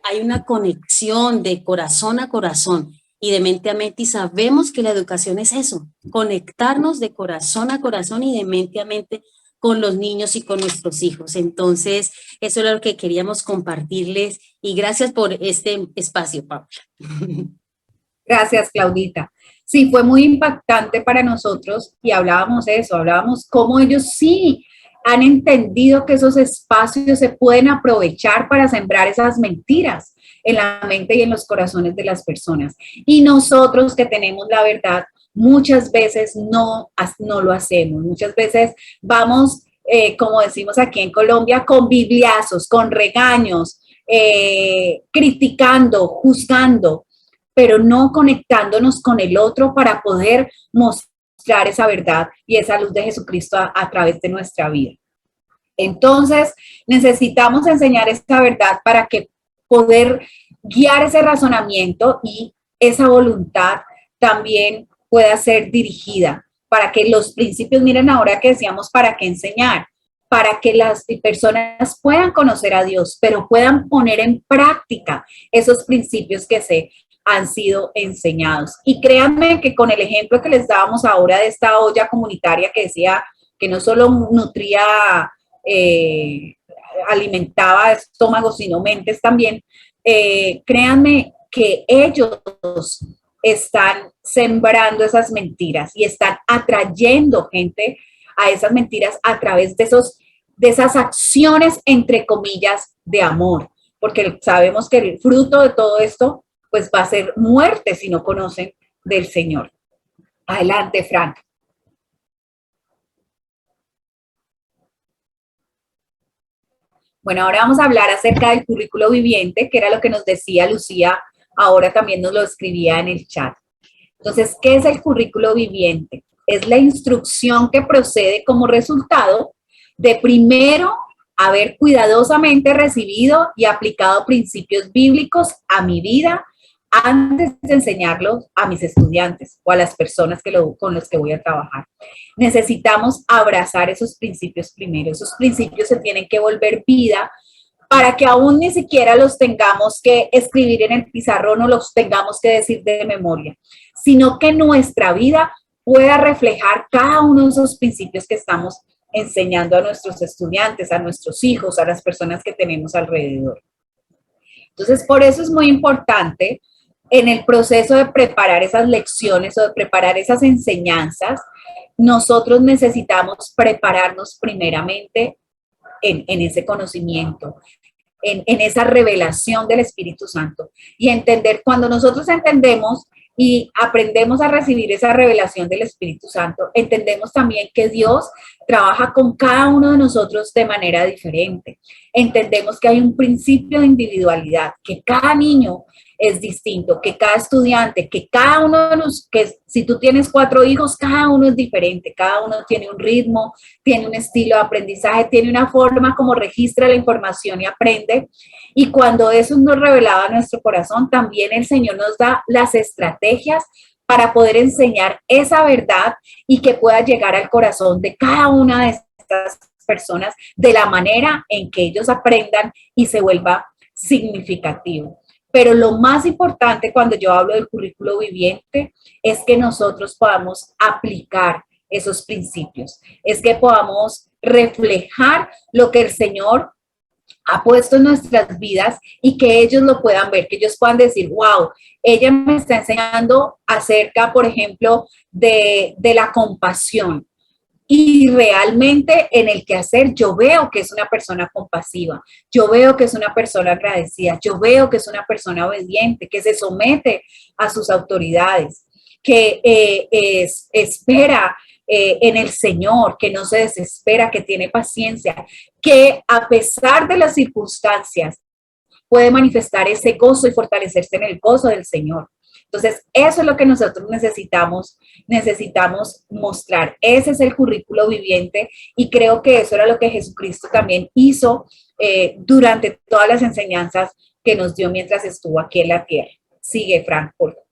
hay una conexión de corazón a corazón y de mente a mente, y sabemos que la educación es eso, conectarnos de corazón a corazón y de mente a mente con los niños y con nuestros hijos. Entonces, eso es lo que queríamos compartirles, y gracias por este espacio, Paula. Gracias, Claudita. Sí, fue muy impactante para nosotros y hablábamos eso, hablábamos cómo ellos sí han entendido que esos espacios se pueden aprovechar para sembrar esas mentiras en la mente y en los corazones de las personas. Y nosotros que tenemos la verdad, muchas veces no lo hacemos. Muchas veces vamos, como decimos aquí en Colombia, con bibliazos, con regaños, criticando, juzgando, pero no conectándonos con el otro para poder mostrar esa verdad y esa luz de Jesucristo a través de nuestra vida. Entonces, necesitamos enseñar esta verdad para que poder guiar ese razonamiento y esa voluntad también pueda ser dirigida, para que los principios, miren ahora que decíamos, ¿para qué enseñar? Para que las personas puedan conocer a Dios, pero puedan poner en práctica esos principios que se han sido enseñados. Y créanme que con el ejemplo que les dábamos ahora de esta olla comunitaria que decía que no solo nutría, alimentaba estómagos, sino mentes también, créanme que ellos están sembrando esas mentiras y están atrayendo gente a esas mentiras a través de esas acciones, entre comillas, de amor, porque sabemos que el fruto de todo esto pues va a ser muerte si no conocen del Señor. Adelante, Frank. Bueno, ahora vamos a hablar acerca del currículo viviente, que era lo que nos decía Lucía, ahora también nos lo escribía en el chat. Entonces, ¿qué es el currículo viviente? Es la instrucción que procede como resultado de primero haber cuidadosamente recibido y aplicado principios bíblicos a mi vida antes de enseñarlos a mis estudiantes o a las personas con las que voy a trabajar. Necesitamos abrazar esos principios primero. Esos principios se tienen que volver vida para que aún ni siquiera los tengamos que escribir en el pizarrón o los tengamos que decir de memoria, sino que nuestra vida pueda reflejar cada uno de esos principios que estamos enseñando a nuestros estudiantes, a nuestros hijos, a las personas que tenemos alrededor. Entonces, por eso es muy importante en el proceso de preparar esas lecciones o de preparar esas enseñanzas, nosotros necesitamos prepararnos primeramente en ese conocimiento, en esa revelación del Espíritu Santo y entender, cuando nosotros entendemos y aprendemos a recibir esa revelación del Espíritu Santo, entendemos también que Dios trabaja con cada uno de nosotros de manera diferente. Entendemos que hay un principio de individualidad, que cada niño es distinto, que cada estudiante, que cada uno de los, que si tú tienes 4 hijos, cada uno es diferente, cada uno tiene un ritmo, tiene un estilo de aprendizaje, tiene una forma como registra la información y aprende. Y cuando eso nos revelaba a nuestro corazón, también el Señor nos da las estrategias para poder enseñar esa verdad y que pueda llegar al corazón de cada una de estas personas de la manera en que ellos aprendan y se vuelva significativo. Pero lo más importante cuando yo hablo del currículo viviente es que nosotros podamos aplicar esos principios, es que podamos reflejar lo que el Señor ha puesto en nuestras vidas y que ellos lo puedan ver, que ellos puedan decir, wow, ella me está enseñando acerca, por ejemplo, de la compasión. Y realmente en el quehacer yo veo que es una persona compasiva, yo veo que es una persona agradecida, yo veo que es una persona obediente, que se somete a sus autoridades, que espera en el Señor, que no se desespera, que tiene paciencia, que a pesar de las circunstancias puede manifestar ese gozo y fortalecerse en el gozo del Señor. Entonces, eso es lo que nosotros necesitamos mostrar. Ese es el currículo viviente y creo que eso era lo que Jesucristo también hizo durante todas las enseñanzas que nos dio mientras estuvo aquí en la tierra. Sigue, Frank, por favor.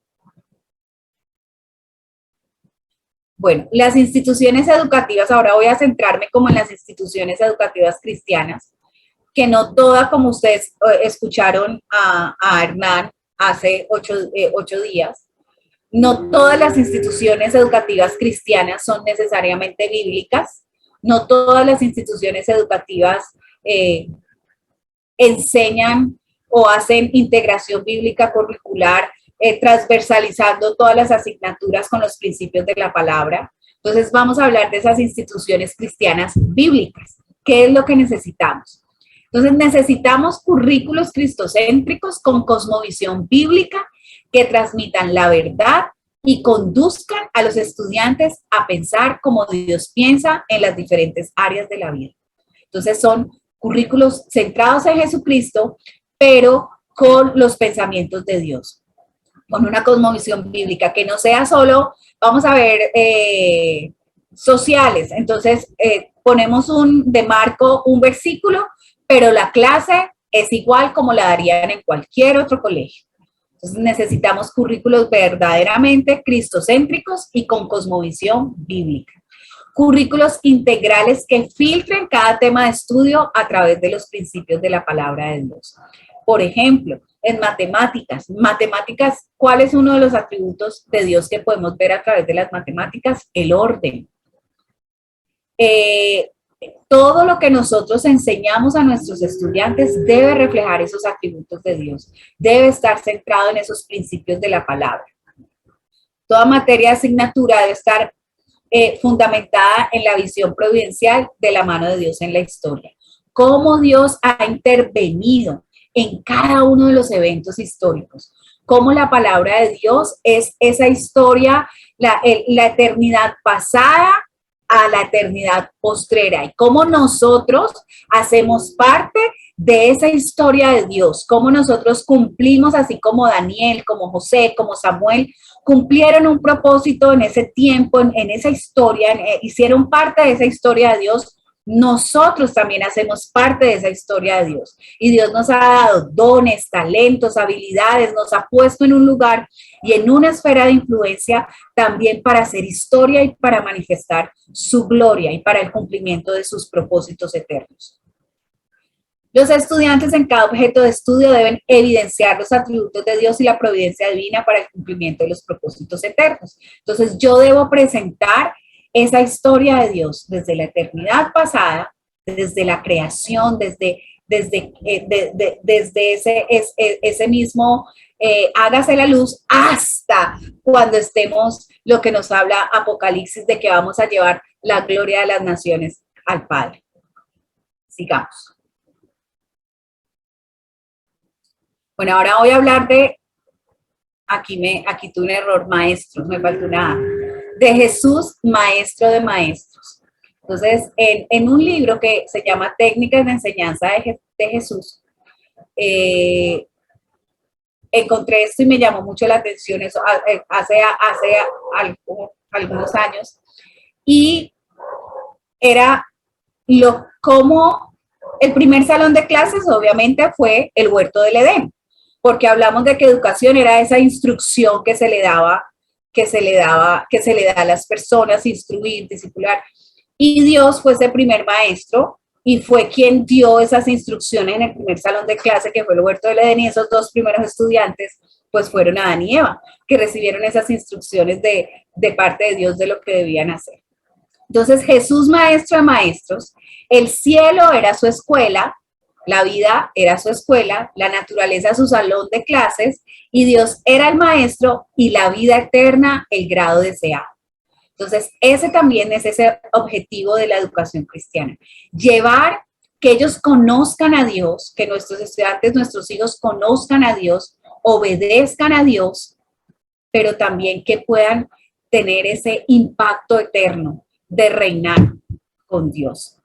Bueno, las instituciones educativas, ahora voy a centrarme como en las instituciones educativas cristianas, que no todas, como ustedes escucharon a Hernán hace 8 días, no todas las instituciones educativas cristianas son necesariamente bíblicas, no todas las instituciones educativas enseñan o hacen integración bíblica curricular, transversalizando todas las asignaturas con los principios de la palabra. Entonces vamos a hablar de esas instituciones cristianas bíblicas. ¿Qué es lo que necesitamos? Entonces necesitamos currículos cristocéntricos con cosmovisión bíblica que transmitan la verdad y conduzcan a los estudiantes a pensar como Dios piensa en las diferentes áreas de la vida. Entonces son currículos centrados en Jesucristo, pero con los pensamientos de Dios, con una cosmovisión bíblica, que no sea solo, vamos a ver, sociales. Entonces ponemos de marco un versículo, pero la clase es igual como la darían en cualquier otro colegio. Entonces necesitamos currículos verdaderamente cristocéntricos y con cosmovisión bíblica. Currículos integrales que filtren cada tema de estudio a través de los principios de la palabra de Dios. Por ejemplo, en matemáticas, ¿cuál es uno de los atributos de Dios que podemos ver a través de las matemáticas? El orden. Todo lo que nosotros enseñamos a nuestros estudiantes debe reflejar esos atributos de Dios, debe estar centrado en esos principios de la palabra. Toda materia de asignatura debe estar fundamentada en la visión providencial de la mano de Dios en la historia. Cómo Dios ha intervenido en cada uno de los eventos históricos. Cómo la palabra de Dios es esa historia, la eternidad pasada a la eternidad postrera, y cómo nosotros hacemos parte de esa historia de Dios, cómo nosotros cumplimos, así como Daniel, como José, como Samuel, cumplieron un propósito en ese tiempo, en esa historia, hicieron parte de esa historia de Dios. Nosotros también hacemos parte de esa historia de Dios. Y Dios nos ha dado dones, talentos, habilidades, nos ha puesto en un lugar y en una esfera de influencia también para hacer historia y para manifestar su gloria y para el cumplimiento de sus propósitos eternos. Los estudiantes en cada objeto de estudio deben evidenciar los atributos de Dios y la providencia divina para el cumplimiento de los propósitos eternos. Entonces yo debo presentar esa historia de Dios desde la eternidad pasada, desde la creación, desde ese mismo hágase la luz, hasta cuando estemos, lo que nos habla Apocalipsis, de que vamos a llevar la gloria de las naciones al Padre. Sigamos. Bueno, ahora voy a hablar de Aquí tuve un error, maestros, me faltó una A. De Jesús, maestro de maestros. Entonces, en un libro que se llama Técnicas de Enseñanza de Jesús, encontré esto y me llamó mucho la atención, eso hace algunos años, y era como el primer salón de clases obviamente fue el huerto del Edén, porque hablamos de que educación era esa instrucción que se le da a las personas, instruir, discipular, y Dios fue ese primer maestro y fue quien dio esas instrucciones en el primer salón de clase, que fue el huerto del Edén, y esos dos primeros estudiantes pues fueron Adán y Eva, que recibieron esas instrucciones de parte de Dios de lo que debían hacer. Entonces Jesús, maestro de maestros, el cielo era su escuela, la vida era su escuela, la naturaleza su salón de clases, y Dios era el maestro y la vida eterna el grado deseado. Entonces, ese también es ese objetivo de la educación cristiana. Llevar que ellos conozcan a Dios, que nuestros estudiantes, nuestros hijos conozcan a Dios, obedezcan a Dios, pero también que puedan tener ese impacto eterno de reinar con Dios.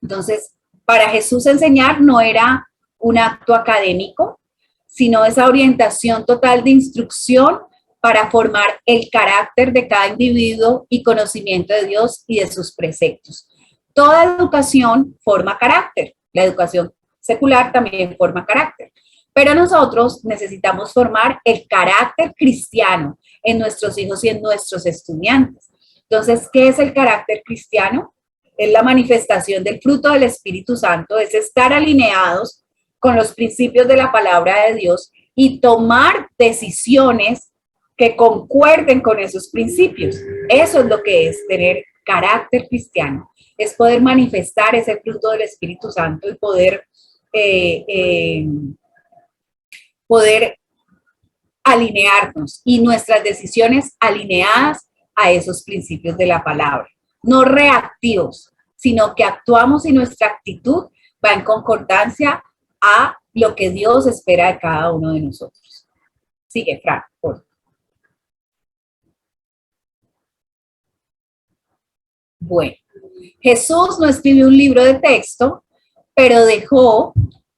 Entonces, para Jesús enseñar no era un acto académico, sino esa orientación total de instrucción para formar el carácter de cada individuo y conocimiento de Dios y de sus preceptos. Toda educación forma carácter, la educación secular también forma carácter, pero nosotros necesitamos formar el carácter cristiano en nuestros hijos y en nuestros estudiantes. Entonces, ¿qué es el carácter cristiano? Es la manifestación del fruto del Espíritu Santo, es estar alineados con los principios de la palabra de Dios y tomar decisiones que concuerden con esos principios. Eso es lo que es tener carácter cristiano, es poder manifestar ese fruto del Espíritu Santo y poder alinearnos y nuestras decisiones alineadas a esos principios de la palabra. No reactivos, sino que actuamos y nuestra actitud va en concordancia a lo que Dios espera de cada uno de nosotros. Sigue, Fran, por favor. Bueno, Jesús no escribió un libro de texto, pero dejó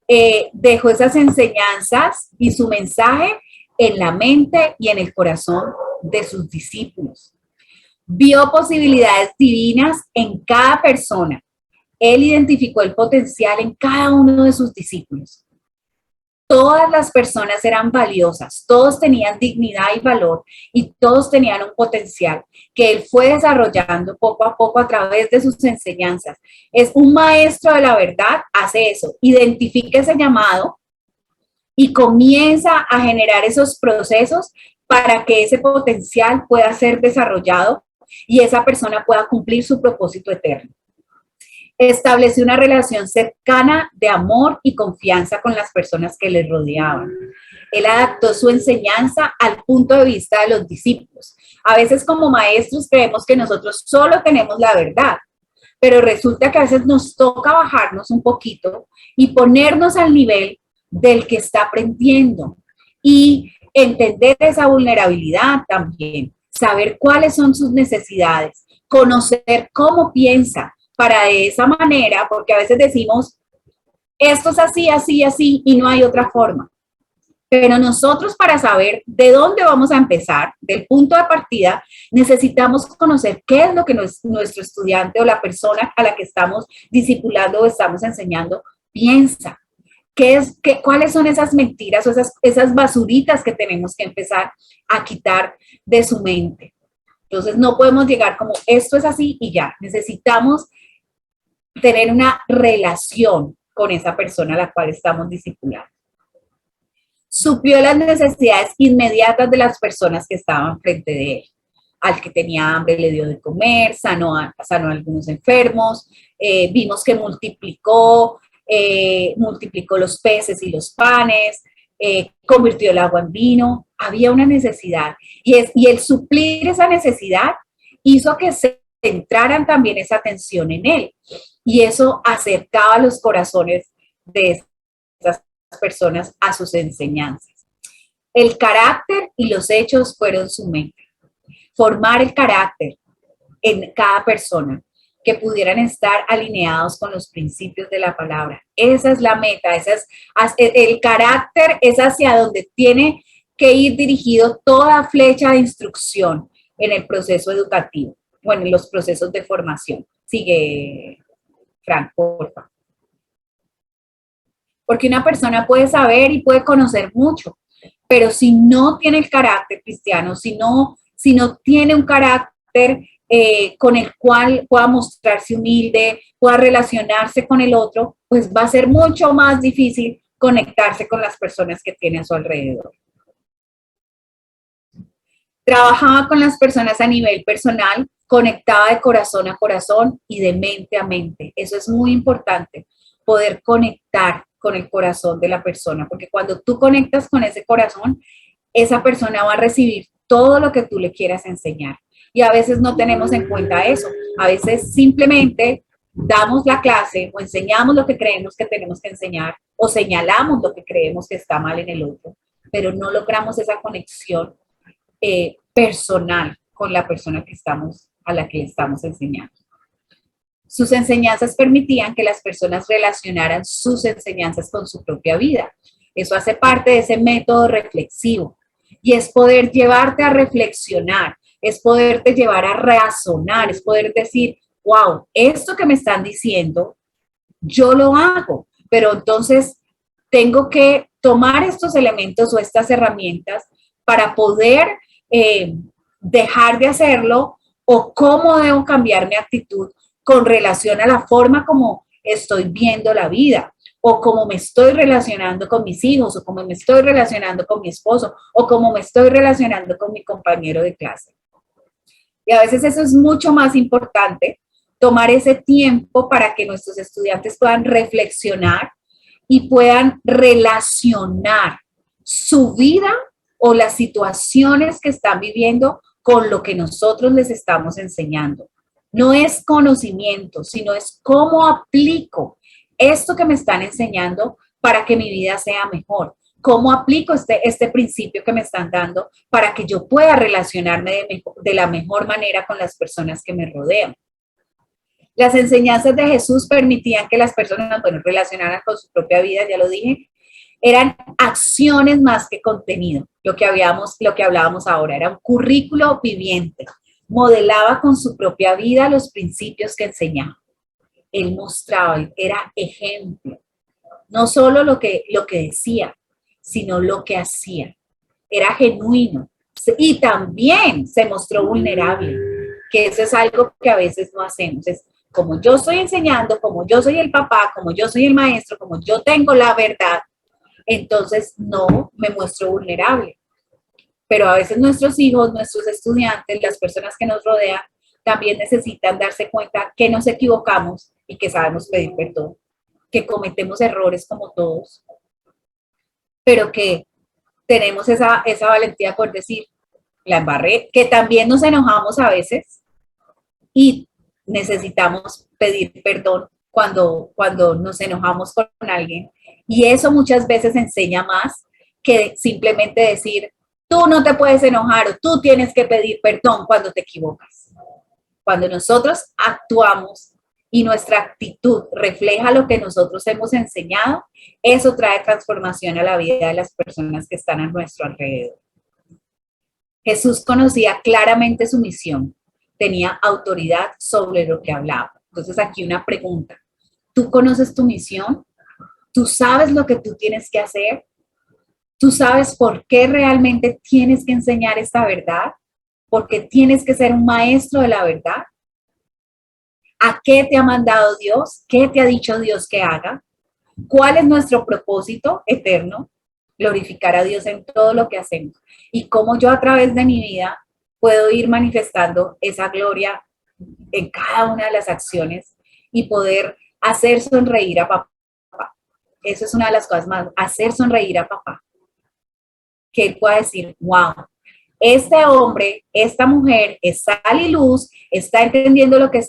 esas enseñanzas y su mensaje en la mente y en el corazón de sus discípulos. Vio posibilidades divinas en cada persona. Él identificó el potencial en cada uno de sus discípulos. Todas las personas eran valiosas, todos tenían dignidad y valor y todos tenían un potencial que él fue desarrollando poco a poco a través de sus enseñanzas. Es un maestro de la verdad, hace eso, identifica ese llamado y comienza a generar esos procesos para que ese potencial pueda ser desarrollado y esa persona pueda cumplir su propósito eterno. Estableció una relación cercana de amor y confianza con las personas que le rodeaban. Él adaptó su enseñanza al punto de vista de los discípulos. A veces como maestros creemos que nosotros solo tenemos la verdad, pero resulta que a veces nos toca bajarnos un poquito y ponernos al nivel del que está aprendiendo y entender esa vulnerabilidad también, saber cuáles son sus necesidades, conocer cómo piensa, para de esa manera, porque a veces decimos, esto es así, así, así, y no hay otra forma. Pero nosotros para saber de dónde vamos a empezar, del punto de partida, necesitamos conocer qué es lo que nuestro estudiante o la persona a la que estamos discipulando o estamos enseñando piensa. ¿Cuáles son esas mentiras o esas basuritas que tenemos que empezar a quitar de su mente? Entonces no podemos llegar como esto es así y ya. Necesitamos tener una relación con esa persona a la cual estamos discipulando. Suplió las necesidades inmediatas de las personas que estaban frente de él. Al que tenía hambre le dio de comer, sanó a algunos enfermos, vimos que multiplicó los peces y los panes, convirtió el agua en vino. Había una necesidad y el suplir esa necesidad hizo que se centraran también esa atención en él y eso acercaba los corazones de esas personas a sus enseñanzas. El carácter y los hechos fueron su mente. Formar el carácter en cada persona, que pudieran estar alineados con los principios de la palabra. Esa es la meta, el carácter es hacia donde tiene que ir dirigido toda flecha de instrucción en el proceso educativo, bueno, en los procesos de formación. Sigue, Frank, por favor. Porque una persona puede saber y puede conocer mucho, pero si no tiene el carácter cristiano, si no tiene un carácter con el cual pueda mostrarse humilde, pueda relacionarse con el otro, pues va a ser mucho más difícil conectarse con las personas que tiene a su alrededor. Trabajaba con las personas a nivel personal, conectaba de corazón a corazón y de mente a mente. Eso es muy importante, poder conectar con el corazón de la persona, porque cuando tú conectas con ese corazón, esa persona va a recibir todo lo que tú le quieras enseñar. Y a veces no tenemos en cuenta eso. A veces simplemente damos la clase o enseñamos lo que creemos que tenemos que enseñar o señalamos lo que creemos que está mal en el otro, pero no logramos esa conexión personal con la persona a la que le estamos enseñando. Sus enseñanzas permitían que las personas relacionaran sus enseñanzas con su propia vida. Eso hace parte de ese método reflexivo y es poder llevarte a reflexionar, es poderte llevar a razonar, es poder decir, wow, esto que me están diciendo, yo lo hago, pero entonces tengo que tomar estos elementos o estas herramientas para poder dejar de hacerlo o cómo debo cambiar mi actitud con relación a la forma como estoy viendo la vida o cómo me estoy relacionando con mis hijos o cómo me estoy relacionando con mi esposo o cómo me estoy relacionando con mi compañero de clase. Y a veces eso es mucho más importante, tomar ese tiempo para que nuestros estudiantes puedan reflexionar y puedan relacionar su vida o las situaciones que están viviendo con lo que nosotros les estamos enseñando. No es conocimiento, sino es cómo aplico esto que me están enseñando para que mi vida sea mejor. ¿Cómo aplico este principio que me están dando para que yo pueda relacionarme de la mejor manera con las personas que me rodean? Las enseñanzas de Jesús permitían que las personas, relacionaran con su propia vida, ya lo dije, eran acciones más que contenido. Lo que hablábamos ahora, era un currículo viviente. Modelaba con su propia vida los principios que enseñaba. Él mostraba, él era ejemplo. No solo lo que decía, sino lo que hacía. Era genuino. Y también se mostró vulnerable, que eso es algo que a veces no hacemos. Es como yo estoy enseñando, como yo soy el papá, como yo soy el maestro, como yo tengo la verdad, entonces no me muestro vulnerable. Pero a veces nuestros hijos, nuestros estudiantes, las personas que nos rodean, también necesitan darse cuenta que nos equivocamos y que sabemos pedir perdón, que cometemos errores como todos, pero que tenemos esa valentía por decir, la embarré, que también nos enojamos a veces y necesitamos pedir perdón cuando nos enojamos con alguien. Y eso muchas veces enseña más que simplemente decir, tú no te puedes enojar o tú tienes que pedir perdón cuando te equivocas. Cuando nosotros actuamos y nuestra actitud refleja lo que nosotros hemos enseñado, eso trae transformación a la vida de las personas que están a nuestro alrededor. Jesús conocía claramente su misión, tenía autoridad sobre lo que hablaba. Entonces aquí una pregunta, ¿tú conoces tu misión? ¿Tú sabes lo que tú tienes que hacer? ¿Tú sabes por qué realmente tienes que enseñar esta verdad? ¿Por qué tienes que ser un maestro de la verdad? ¿A qué te ha mandado Dios? ¿Qué te ha dicho Dios que haga? ¿Cuál es nuestro propósito eterno? Glorificar a Dios en todo lo que hacemos. Y cómo yo a través de mi vida puedo ir manifestando esa gloria en cada una de las acciones y poder hacer sonreír a papá. Eso es una de las cosas más, hacer sonreír a papá. Que él pueda decir, wow, este hombre, esta mujer es sal y luz, está entendiendo lo que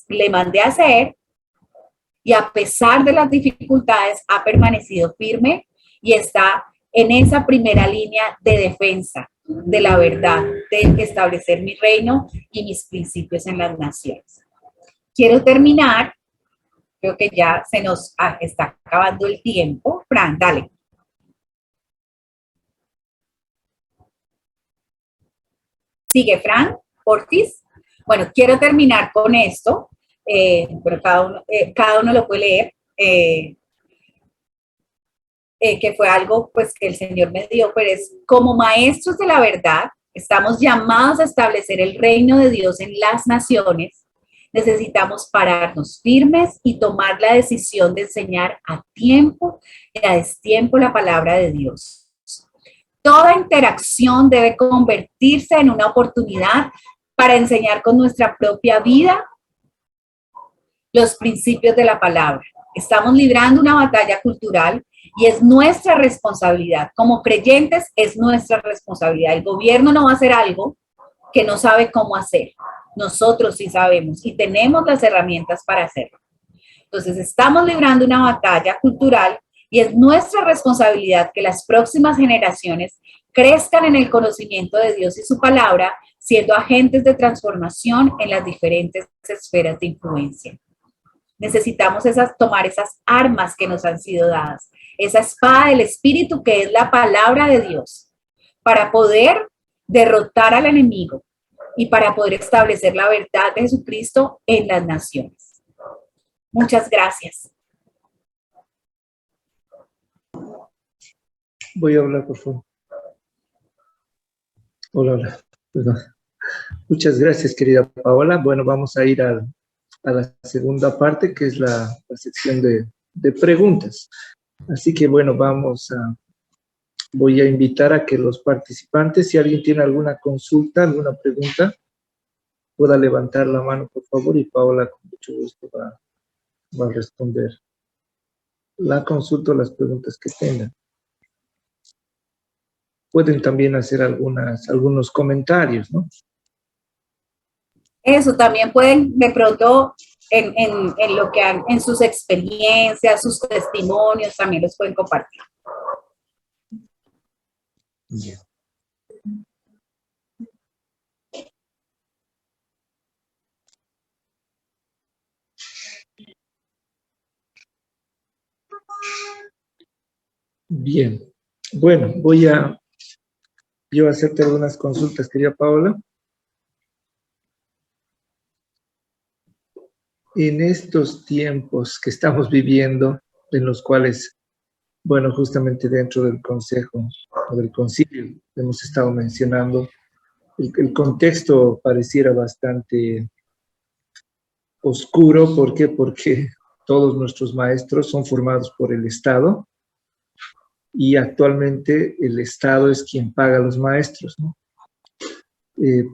le mandé a hacer y a pesar de las dificultades ha permanecido firme y está en esa primera línea de defensa de la verdad, de establecer mi reino y mis principios en las naciones. Quiero terminar, creo que ya se nos está acabando el tiempo. Fran, dale. Sigue, Fran Ortiz. Bueno, quiero terminar con esto, pero cada uno lo puede leer, que fue algo pues que el Señor me dio, pero es como maestros de la verdad, estamos llamados a establecer el reino de Dios en las naciones. Necesitamos pararnos firmes y tomar la decisión de enseñar a tiempo y a destiempo la palabra de Dios. Toda interacción debe convertirse en una oportunidad para enseñar con nuestra propia vida los principios de la palabra. Estamos librando una batalla cultural y es nuestra responsabilidad. Como creyentes es nuestra responsabilidad. El gobierno no va a hacer algo que no sabe cómo hacer. Nosotros sí sabemos y tenemos las herramientas para hacerlo. Entonces estamos librando una batalla cultural y es nuestra responsabilidad que las próximas generaciones crezcan en el conocimiento de Dios y su palabra, siendo agentes de transformación en las diferentes esferas de influencia. Necesitamos tomar esas armas que nos han sido dadas, esa espada del Espíritu que es la palabra de Dios, para poder derrotar al enemigo y para poder establecer la verdad de Jesucristo en las naciones. Muchas gracias. Voy a hablar, por favor. Hola. Perdón. Muchas gracias, querida Paola. Bueno, vamos a ir a la segunda parte, que es la sección de preguntas. Así que, bueno, voy a invitar a que los participantes, si alguien tiene alguna consulta, alguna pregunta, pueda levantar la mano, por favor, y Paola con mucho gusto va a responder la consulta o las preguntas que tengan. Pueden también hacer algunos comentarios, ¿no? Eso, también pueden de pronto en lo que en sus experiencias, sus testimonios, también los pueden compartir. Bien. Bien. Bueno, voy a hacerte algunas consultas, querida Paola. En estos tiempos que estamos viviendo, en los cuales, bueno, justamente dentro del consejo o del concilio hemos estado mencionando, el contexto pareciera bastante oscuro. ¿Por qué? Porque todos nuestros maestros son formados por el Estado y actualmente el Estado es quien paga a los maestros, ¿no?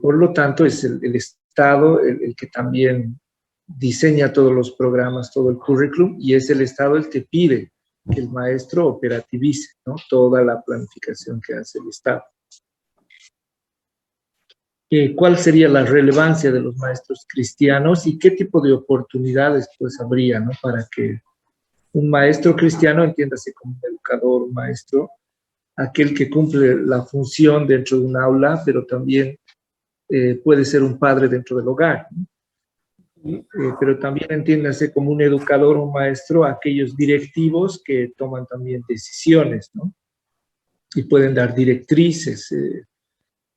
Por lo tanto, es el Estado el que también diseña todos los programas, todo el currículum, y es el Estado el que pide que el maestro operativice, ¿no?, toda la planificación que hace el Estado. ¿Cuál sería la relevancia de los maestros cristianos y qué tipo de oportunidades pues habría, ¿no?, para que un maestro cristiano, entiéndase como un educador, un maestro, aquel que cumple la función dentro de un aula, pero también puede ser un padre dentro del hogar, ¿no? Pero también entiéndase como un educador, un maestro, aquellos directivos que toman también decisiones, ¿no?, y pueden dar directrices.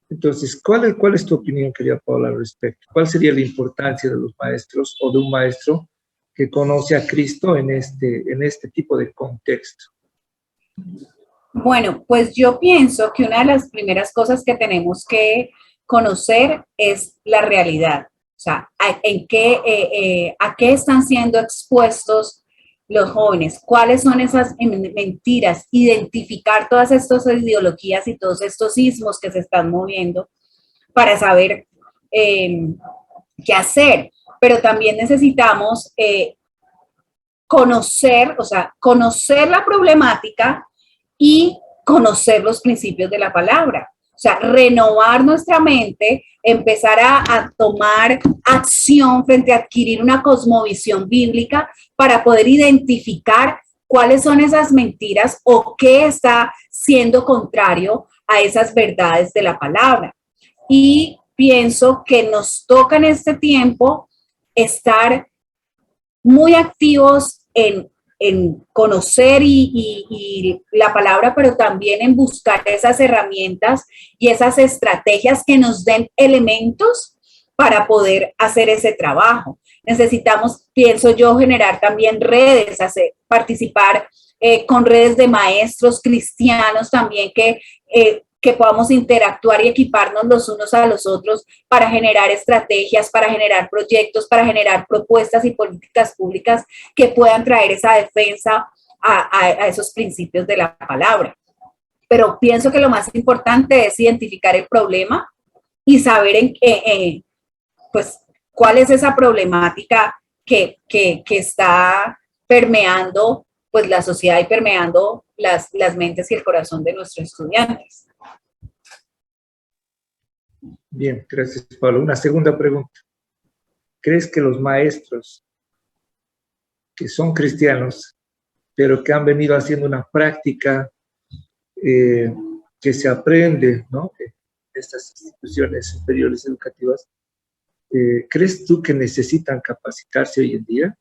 Entonces, ¿cuál es tu opinión, querida Paola, al respecto? ¿Cuál sería la importancia de los maestros o de un maestro que conoce a Cristo en este tipo de contexto? Bueno, pues yo pienso que una de las primeras cosas que tenemos que conocer es la realidad. O sea, a qué están siendo expuestos los jóvenes, cuáles son esas mentiras, identificar todas estas ideologías y todos estos ismos que se están moviendo para saber qué hacer. Pero también necesitamos conocer la problemática y conocer los principios de la palabra. O sea, renovar nuestra mente, empezar a tomar acción frente a adquirir una cosmovisión bíblica para poder identificar cuáles son esas mentiras o qué está siendo contrario a esas verdades de la palabra. Y pienso que nos toca en este tiempo estar muy activos en conocer y la palabra, pero también en buscar esas herramientas y esas estrategias que nos den elementos para poder hacer ese trabajo. Necesitamos, pienso yo, generar también redes, participar con redes de maestros cristianos también que podamos interactuar y equiparnos los unos a los otros para generar estrategias, para generar proyectos, para generar propuestas y políticas públicas que puedan traer esa defensa a esos principios de la palabra. Pero pienso que lo más importante es identificar el problema y saber pues, cuál es esa problemática que está permeando pues, la sociedad y permeando las mentes y el corazón de nuestros estudiantes. Bien, gracias, Pablo. Una segunda pregunta. ¿Crees que los maestros que son cristianos, pero que han venido haciendo una práctica que se aprende, ¿no?, en estas instituciones superiores educativas, ¿crees tú que necesitan capacitarse hoy en día?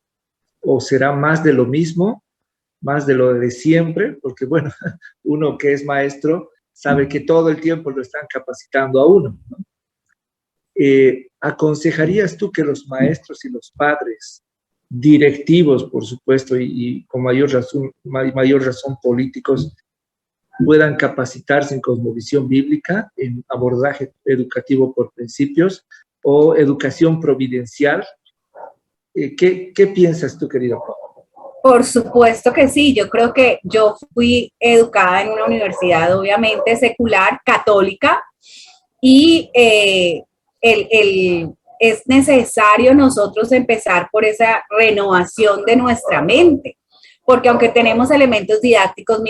¿O será más de lo mismo, más de lo de siempre? Porque, bueno, uno que es maestro sabe que todo el tiempo lo están capacitando a uno, ¿no? ¿Aconsejarías tú que los maestros y los padres, directivos, por supuesto, y con mayor razón políticos, puedan capacitarse en cosmovisión bíblica, en abordaje educativo por principios o educación providencial? ¿Qué piensas tú, querido Pablo? Por supuesto que sí, yo creo que yo fui educada en una universidad obviamente secular, católica, y es necesario nosotros empezar por esa renovación de nuestra mente, porque aunque tenemos elementos didácticos,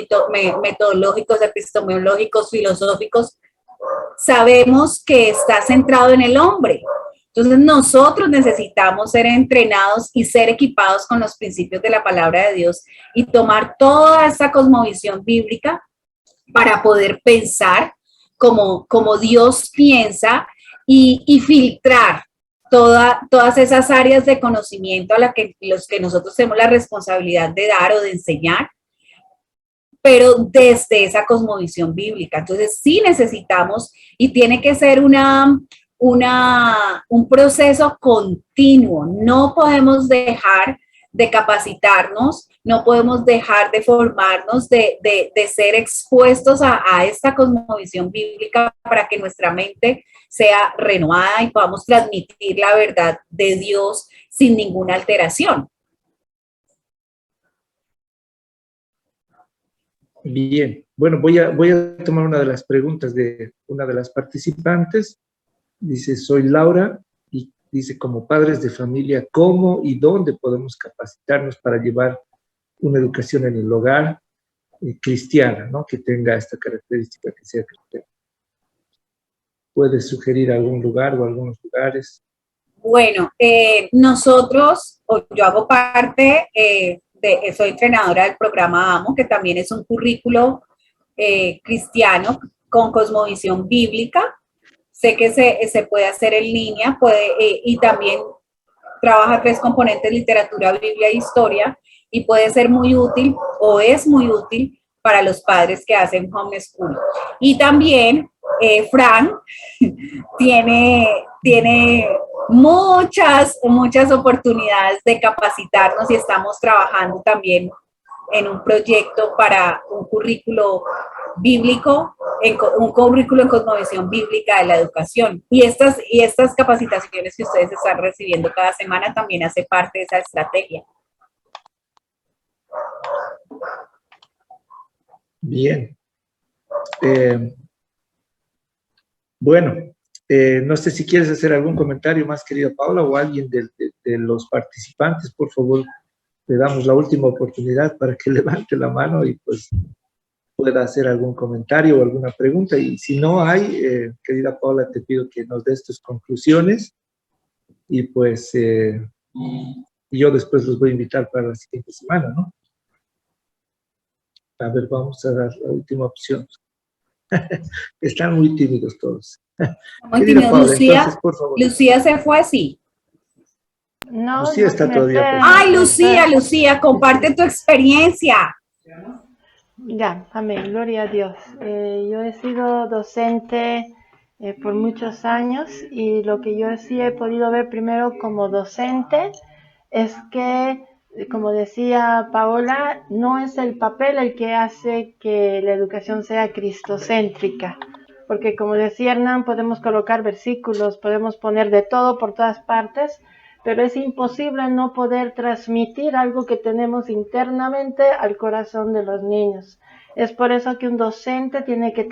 metodológicos, epistemológicos, filosóficos, sabemos que está centrado en el hombre. Entonces nosotros necesitamos ser entrenados y ser equipados con los principios de la palabra de Dios y tomar toda esa cosmovisión bíblica para poder pensar como Dios piensa y filtrar todas esas áreas de conocimiento a los que nosotros tenemos la responsabilidad de dar o de enseñar, pero desde esa cosmovisión bíblica. Entonces sí necesitamos, y tiene que ser un proceso continuo. No podemos dejar de capacitarnos, no podemos dejar de formarnos, de ser expuestos a esta cosmovisión bíblica para que nuestra mente sea renovada y podamos transmitir la verdad de Dios sin ninguna alteración. Bien, bueno, voy a tomar una de las preguntas de una de las participantes. Dice, soy Laura, y dice, como padres de familia, ¿cómo y dónde podemos capacitarnos para llevar una educación en el hogar cristiana, ¿no?, que tenga esta característica, que sea cristiana? ¿Puedes sugerir algún lugar o algunos lugares? Bueno, nosotros, yo hago parte, soy entrenadora del programa AMO, que también es un currículo cristiano con cosmovisión bíblica. Sé que se puede hacer en línea, y también trabaja 3 componentes: literatura, Biblia e historia, y puede ser muy útil o es muy útil para los padres que hacen homeschool. Y también Fran tiene muchas oportunidades de capacitarnos y estamos trabajando también en un proyecto para un currículo bíblico, un currículo en cosmovisión bíblica de la educación. Y estas capacitaciones que ustedes están recibiendo cada semana también hace parte de esa estrategia. Bien. Bueno, no sé si quieres hacer algún comentario más, querida Paula, o alguien de los participantes. Por favor, le damos la última oportunidad para que levante la mano y pues pueda hacer algún comentario o alguna pregunta. Y si no hay, querida Paula, te pido que nos des tus conclusiones y pues y yo después los voy a invitar para la siguiente semana, ¿no? A ver, vamos a dar la última opción. Están muy tímidos todos. Muy Querida tímido. Paula, Lucía, entonces, por favor. Lucía se fue así. No, Lucía no, está me todavía espera, presente. Ay, me Lucía, espera. Lucía, comparte tu experiencia. Ya, amén, gloria a Dios. Yo he sido docente por muchos años y lo que yo sí he podido ver primero como docente es que, como decía Paola, no es el papel el que hace que la educación sea cristocéntrica, porque como decía Hernán, podemos colocar versículos, podemos poner de todo por todas partes, pero es imposible no poder transmitir algo que tenemos internamente al corazón de los niños. Es por eso que un docente tiene que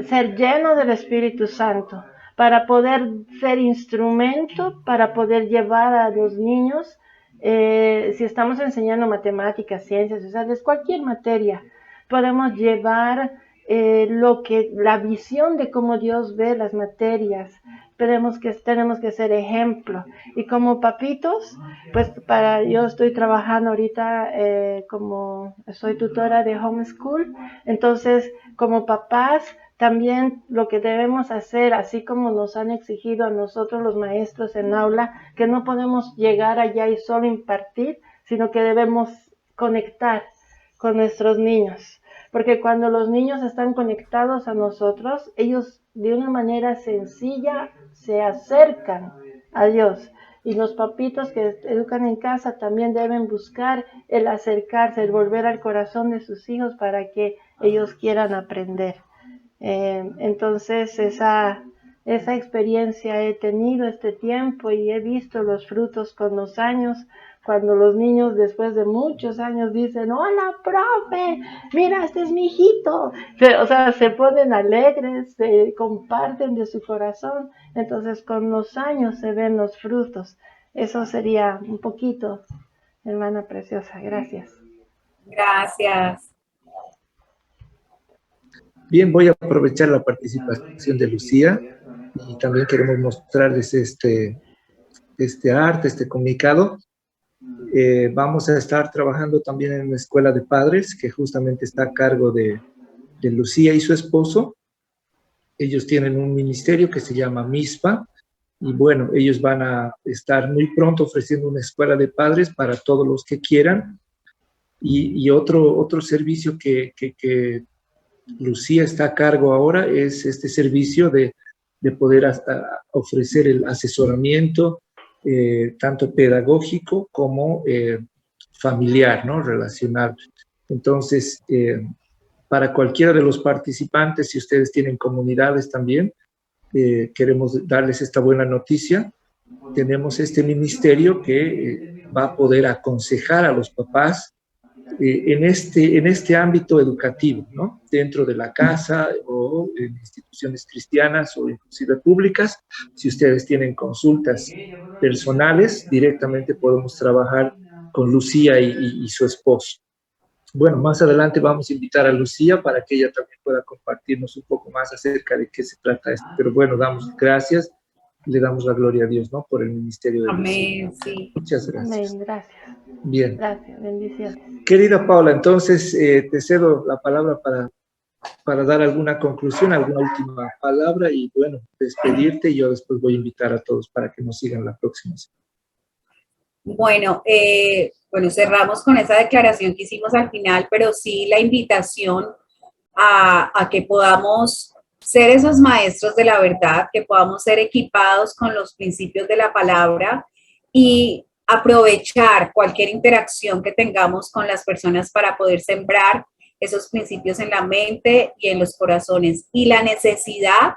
ser lleno del Espíritu Santo para poder ser instrumento, para poder llevar a los niños, si estamos enseñando matemáticas, ciencias sociales, cualquier materia, podemos llevar la visión de cómo Dios ve las materias. Tenemos que ser ejemplo. Y como papitos, pues yo estoy trabajando ahorita como soy tutora de homeschool, entonces como papás también lo que debemos hacer, así como nos han exigido a nosotros los maestros en aula, que no podemos llegar allá y solo impartir, sino que debemos conectar con nuestros niños. Porque cuando los niños están conectados a nosotros, ellos de una manera sencilla se acercan a Dios. Y los papitos que educan en casa también deben buscar el acercarse, el volver al corazón de sus hijos para que ellos quieran aprender. Entonces esa experiencia he tenido este tiempo y he visto los frutos con los años, cuando los niños después de muchos años dicen, hola profe, mira, este es mi hijito, o sea, se ponen alegres, se comparten de su corazón, entonces con los años se ven los frutos. Eso sería un poquito, hermana preciosa, gracias. Gracias. Bien, voy a aprovechar la participación de Lucía y también queremos mostrarles este arte, este comunicado. Vamos a estar trabajando también en una escuela de padres que justamente está a cargo de Lucía y su esposo. Ellos tienen un ministerio que se llama MISPA y bueno, ellos van a estar muy pronto ofreciendo una escuela de padres para todos los que quieran y otro servicio que Lucía está a cargo ahora es este servicio de poder ofrecer el asesoramiento tanto pedagógico como familiar, ¿no? Relacional. Entonces, para cualquiera de los participantes, si ustedes tienen comunidades también, queremos darles esta buena noticia. Tenemos este ministerio que va a poder aconsejar a los papás en este ámbito educativo, ¿no? Dentro de la casa o en instituciones cristianas o inclusive públicas. Si ustedes tienen consultas personales, directamente podemos trabajar con Lucía y su esposo. Bueno, más adelante vamos a invitar a Lucía para que ella también pueda compartirnos un poco más acerca de qué se trata esto. Pero bueno, damos gracias y le damos la gloria a Dios, ¿no? Por el ministerio de Lucía. Amén, sí. Muchas gracias. Amén, gracias. Bien. Gracias, bendiciones. Querida Paula, entonces te cedo la palabra para dar alguna conclusión, alguna última palabra y bueno, despedirte y yo después voy a invitar a todos para que nos sigan la próxima semana. Bueno, cerramos con esa declaración que hicimos al final, pero sí la invitación a que podamos ser esos maestros de la verdad, que podamos ser equipados con los principios de la palabra y aprovechar cualquier interacción que tengamos con las personas para poder sembrar esos principios en la mente y en los corazones. Y la necesidad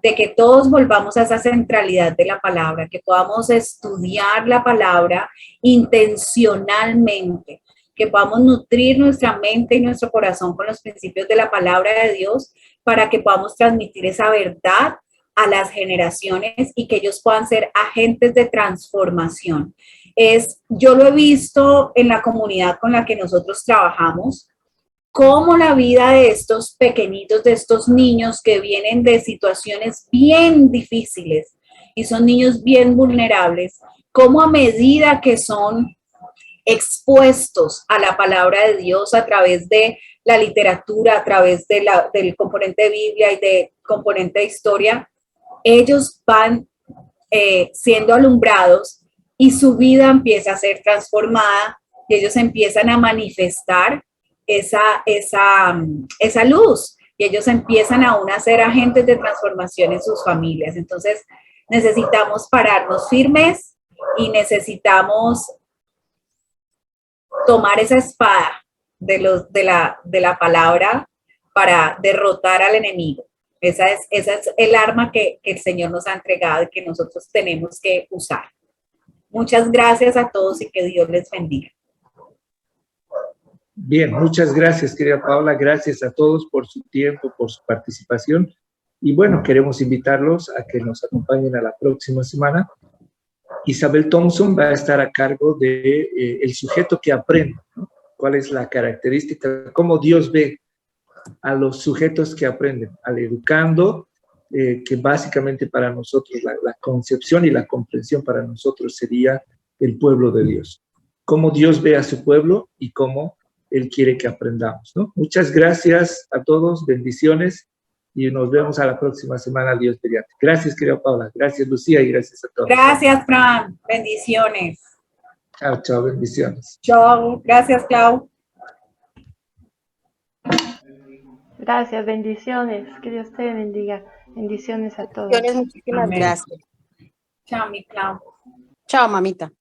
de que todos volvamos a esa centralidad de la palabra, que podamos estudiar la palabra intencionalmente, que podamos nutrir nuestra mente y nuestro corazón con los principios de la palabra de Dios para que podamos transmitir esa verdad a las generaciones y que ellos puedan ser agentes de transformación. Yo lo he visto en la comunidad con la que nosotros trabajamos. cómo la vida de estos pequeñitos, de estos niños que vienen de situaciones bien difíciles y son niños bien vulnerables, cómo a medida que son expuestos a la palabra de Dios a través de la literatura, a través de del componente de Biblia y de componente de historia, ellos van siendo alumbrados y su vida empieza a ser transformada y ellos empiezan a manifestar esa luz y ellos empiezan aún a ser agentes de transformación en sus familias. Entonces necesitamos pararnos firmes y necesitamos tomar esa espada de la palabra para derrotar al enemigo. Esa es el arma que el Señor nos ha entregado y que nosotros tenemos que usar. Muchas gracias a todos y que Dios les bendiga. Bien, muchas gracias, querida Paola. Gracias a todos por su tiempo, por su participación. Y bueno, queremos invitarlos a que nos acompañen a la próxima semana. Isabel Thompson va a estar a cargo de el sujeto que aprende, ¿no? ¿Cuál es la característica? ¿Cómo Dios ve a los sujetos que aprenden? Al educando, que básicamente para nosotros la concepción y la comprensión para nosotros sería el pueblo de Dios. Cómo Dios ve a su pueblo y cómo Él quiere que aprendamos, ¿no? Muchas gracias a todos, bendiciones, y nos vemos a la próxima semana, Dios mediante. Gracias, querida Paula, gracias, Lucía, y gracias a todos. Gracias, Fran, bendiciones. Chao, chao, bendiciones. Chao, gracias, Clau. Gracias, bendiciones. Que Dios te bendiga. Bendiciones a todos. Muchísimas Amén. gracias. Chao, mi Clau. Chao, mamita.